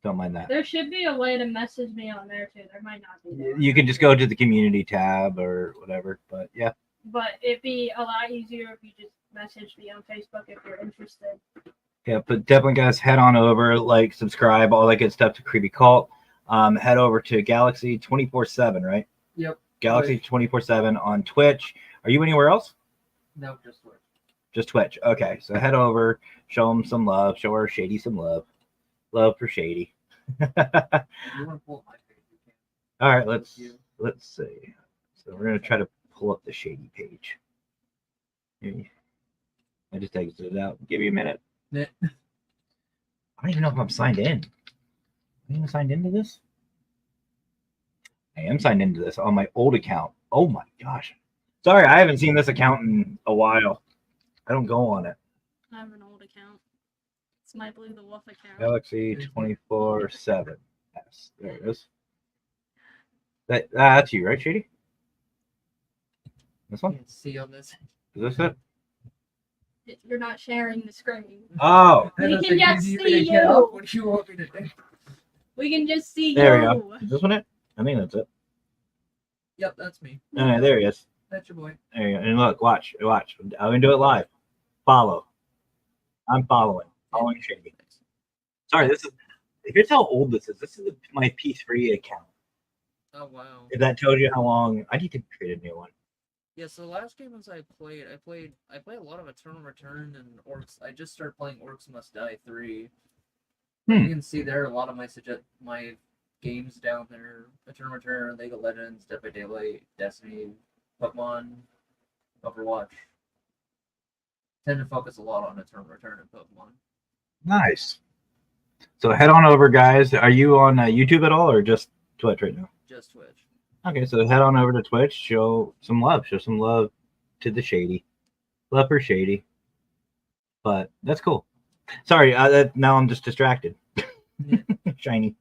Don't mind that. There should be a way to message me on there too. There might not be. Though. You can just go to the community tab or whatever. But yeah. But it'd be a lot easier if you just message me on Facebook if you're interested. Yeah, but definitely, guys, head on over, like, subscribe, all that good stuff to Creepy Cult. Head over to Galaxy 24/7, right? Yep. Galaxy 24/7 on Twitch. Are you anywhere else? No, just Twitch. Just Twitch. Okay, so head over, show them some love, show her Shady some love. Love for Shady. You want to pull up my page? You can. All right, let's see. So we're gonna try to pull up the Shady page. Here. I just exited it out. Give you a minute. Yeah. I don't even know if I'm signed in. Am I even signed into this? I am signed into this on my old account. Oh my gosh. Sorry, I haven't seen this account in a while. I don't go on it. I have an old account. It's my Blue the Wolf account. Galaxy 24/7. Yes, there it is. That's you, right, Shady? This You one? can see on this. Is this it? You're not sharing the screen. Oh, We can just see What do you want me to do? We can just see there we you. go. Is this one it? I think that's it. Yep, that's me. All right, there he is. That's your boy. There you go. And look, watch. I'm gonna do it live. Follow. I'm following Shady. Sorry, this is. Here's how old this is. This is my P3 account. Oh wow. If that tells you how long, I need to create a new one. Yeah, so the last game I played a lot of Eternal Return and Orcs. I just started playing Orcs Must Die 3. You can see there a lot of my games down there: Eternal Return, League of Legends, Dead by Daylight, Destiny, Pokemon, Overwatch. Tend to focus a lot on Eternal Return and Pokemon. Nice. So head on over, guys. Are you on YouTube at all, or just Twitch right now? Just Twitch. Okay, so head on over to Twitch. Show some love. Show some love to the Shady. Love for Shady. But that's cool. Sorry, now I'm just distracted. Yeah. Shiny.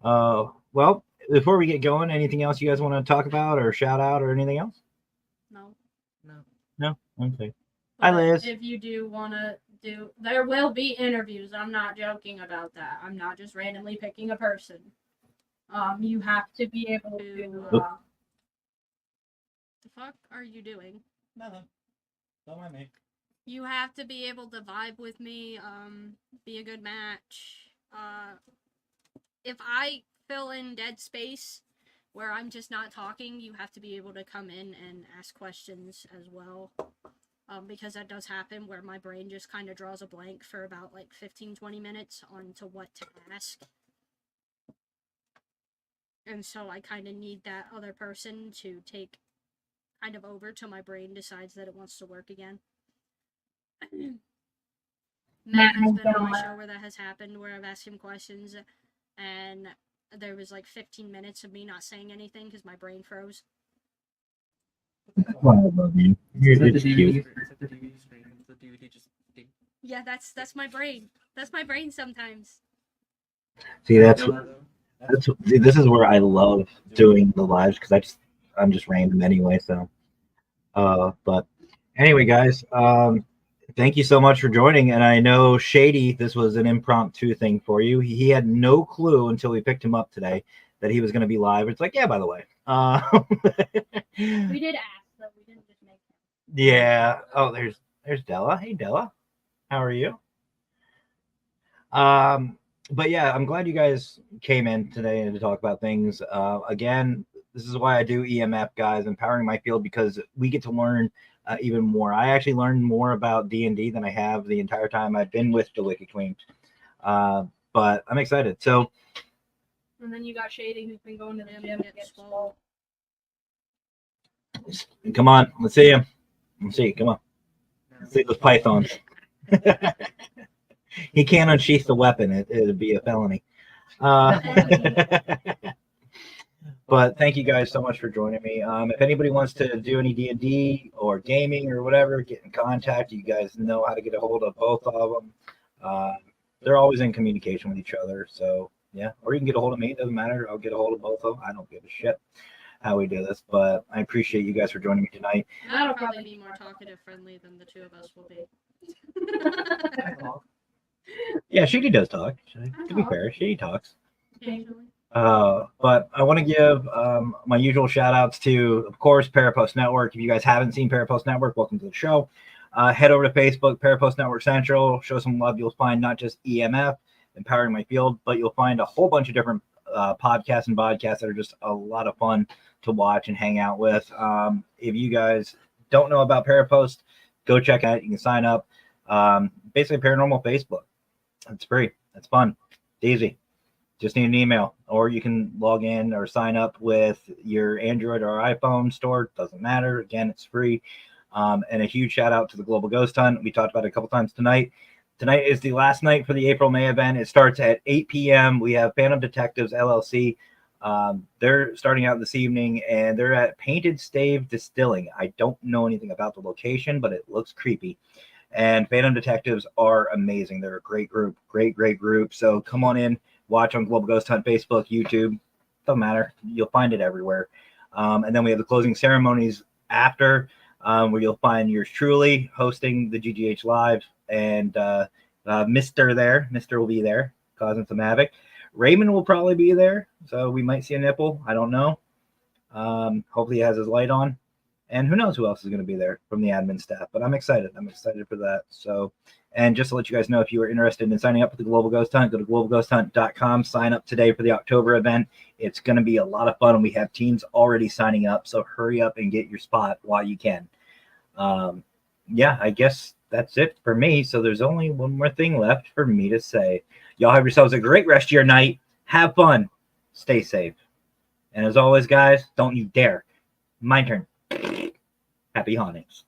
Well, before we get going, anything else you guys want to talk about or shout out or anything else? No. No? Okay. Hi, But Liz. If you do want to do, there will be interviews. I'm not joking about that. I'm not just randomly picking a person. You have to be able to. Oop. The fuck are you doing? Nothing. Don't mind me. You have to be able to vibe with me, be a good match. If I fill in dead space where I'm just not talking, you have to be able to come in and ask questions as well. Because that does happen where my brain just kind of draws a blank for about like 15-20 minutes on to what to ask. And so I kind of need that other person to take kind of over till my brain decides that it wants to work again. Matt has been on my show where that has happened, where I've asked him questions and there was like 15 minutes of me not saying anything because my brain froze. Well, I love you. It's like It's the cute. DVD, it's like the DVD screen. The DVD just. Yeah, that's my brain. That's my brain sometimes. See, this is where I love doing the lives because I'm just random anyway. So, but anyway, guys, thank you so much for joining. And I know Shady, this was an impromptu thing for you. He had no clue until we picked him up today that he was going to be live. It's like, yeah, by the way, We did ask, though. We didn't just make them. yeah. Oh, there's Della. Hey, Della, how are you? But yeah, I'm glad you guys came in today to talk about things. Again, this is why I do EMF, guys, empowering my field, because we get to learn even more. I actually learned more about D&D than I have the entire time I've been with the Wicca Queen. But I'm excited. So, And then you got Shady, who's been going to the gym to get swole. come on, let's see him. Let's see. Come on. Let's see those pythons. He can't unsheath the weapon. It'd be a felony. But thank you guys so much for joining me. If anybody wants to do any D&D or gaming or whatever, get in contact. You guys know how to get a hold of both of them. They're always in communication with each other. So Yeah, or you can get a hold of me. It doesn't matter. I'll get a hold of both of them. I don't give a shit how we do this, but I appreciate you guys for joining me tonight. That'll probably be more talkative friendly than the two of us will be. Yeah, Shady does talk. To be fair, Shady talks. Occasionally. But I want to give my usual shout outs to, of course, Parapost Network. If you guys haven't seen Parapost Network, welcome to the show. Head over to Facebook, Parapost Network Central. Show some love. You'll find not just EMF, Empowering My Field, but you'll find a whole bunch of different podcasts and podcasts that are just a lot of fun to watch and hang out with. If you guys don't know about Parapost, go check it out. You can sign up. Basically, Paranormal Facebook. It's free. It's fun. It's easy. Just need an email, or you can log in or sign up with your Android or iPhone store. Doesn't matter. Again, it's free. And a huge shout out to the Global Ghost Hunt. We talked about it a couple times tonight. Tonight is the last night for the April May event. It starts at 8 p.m. We have Phantom Detectives LLC. They're starting out this evening, and they're at Painted Stave Distilling. I don't know anything about the location, but it looks creepy. And Phantom Detectives are amazing. They're a great group, great group. So come on in, watch on Global Ghost Hunt, Facebook, YouTube. Doesn't matter. You'll find it everywhere. And then we have the closing ceremonies after, where you'll find yours truly hosting the GGH Live, and Mr. there. Mr. will be there causing some havoc. Raymond will probably be there, so we might see a nipple. I don't know. Hopefully he has his light on. And who knows who else is going to be there from the admin staff. But I'm excited. I'm excited for that. So, and just to let you guys know, if you are interested in signing up for the Global Ghost Hunt, go to globalghosthunt.com. Sign up today for the October event. It's going to be a lot of fun. We have teams already signing up, so hurry up and get your spot while you can. Yeah, I guess that's it for me. So there's only one more thing left for me to say. Y'all have yourselves a great rest of your night. Have fun. Stay safe. And as always, guys, don't you dare. My turn. Happy hauntings.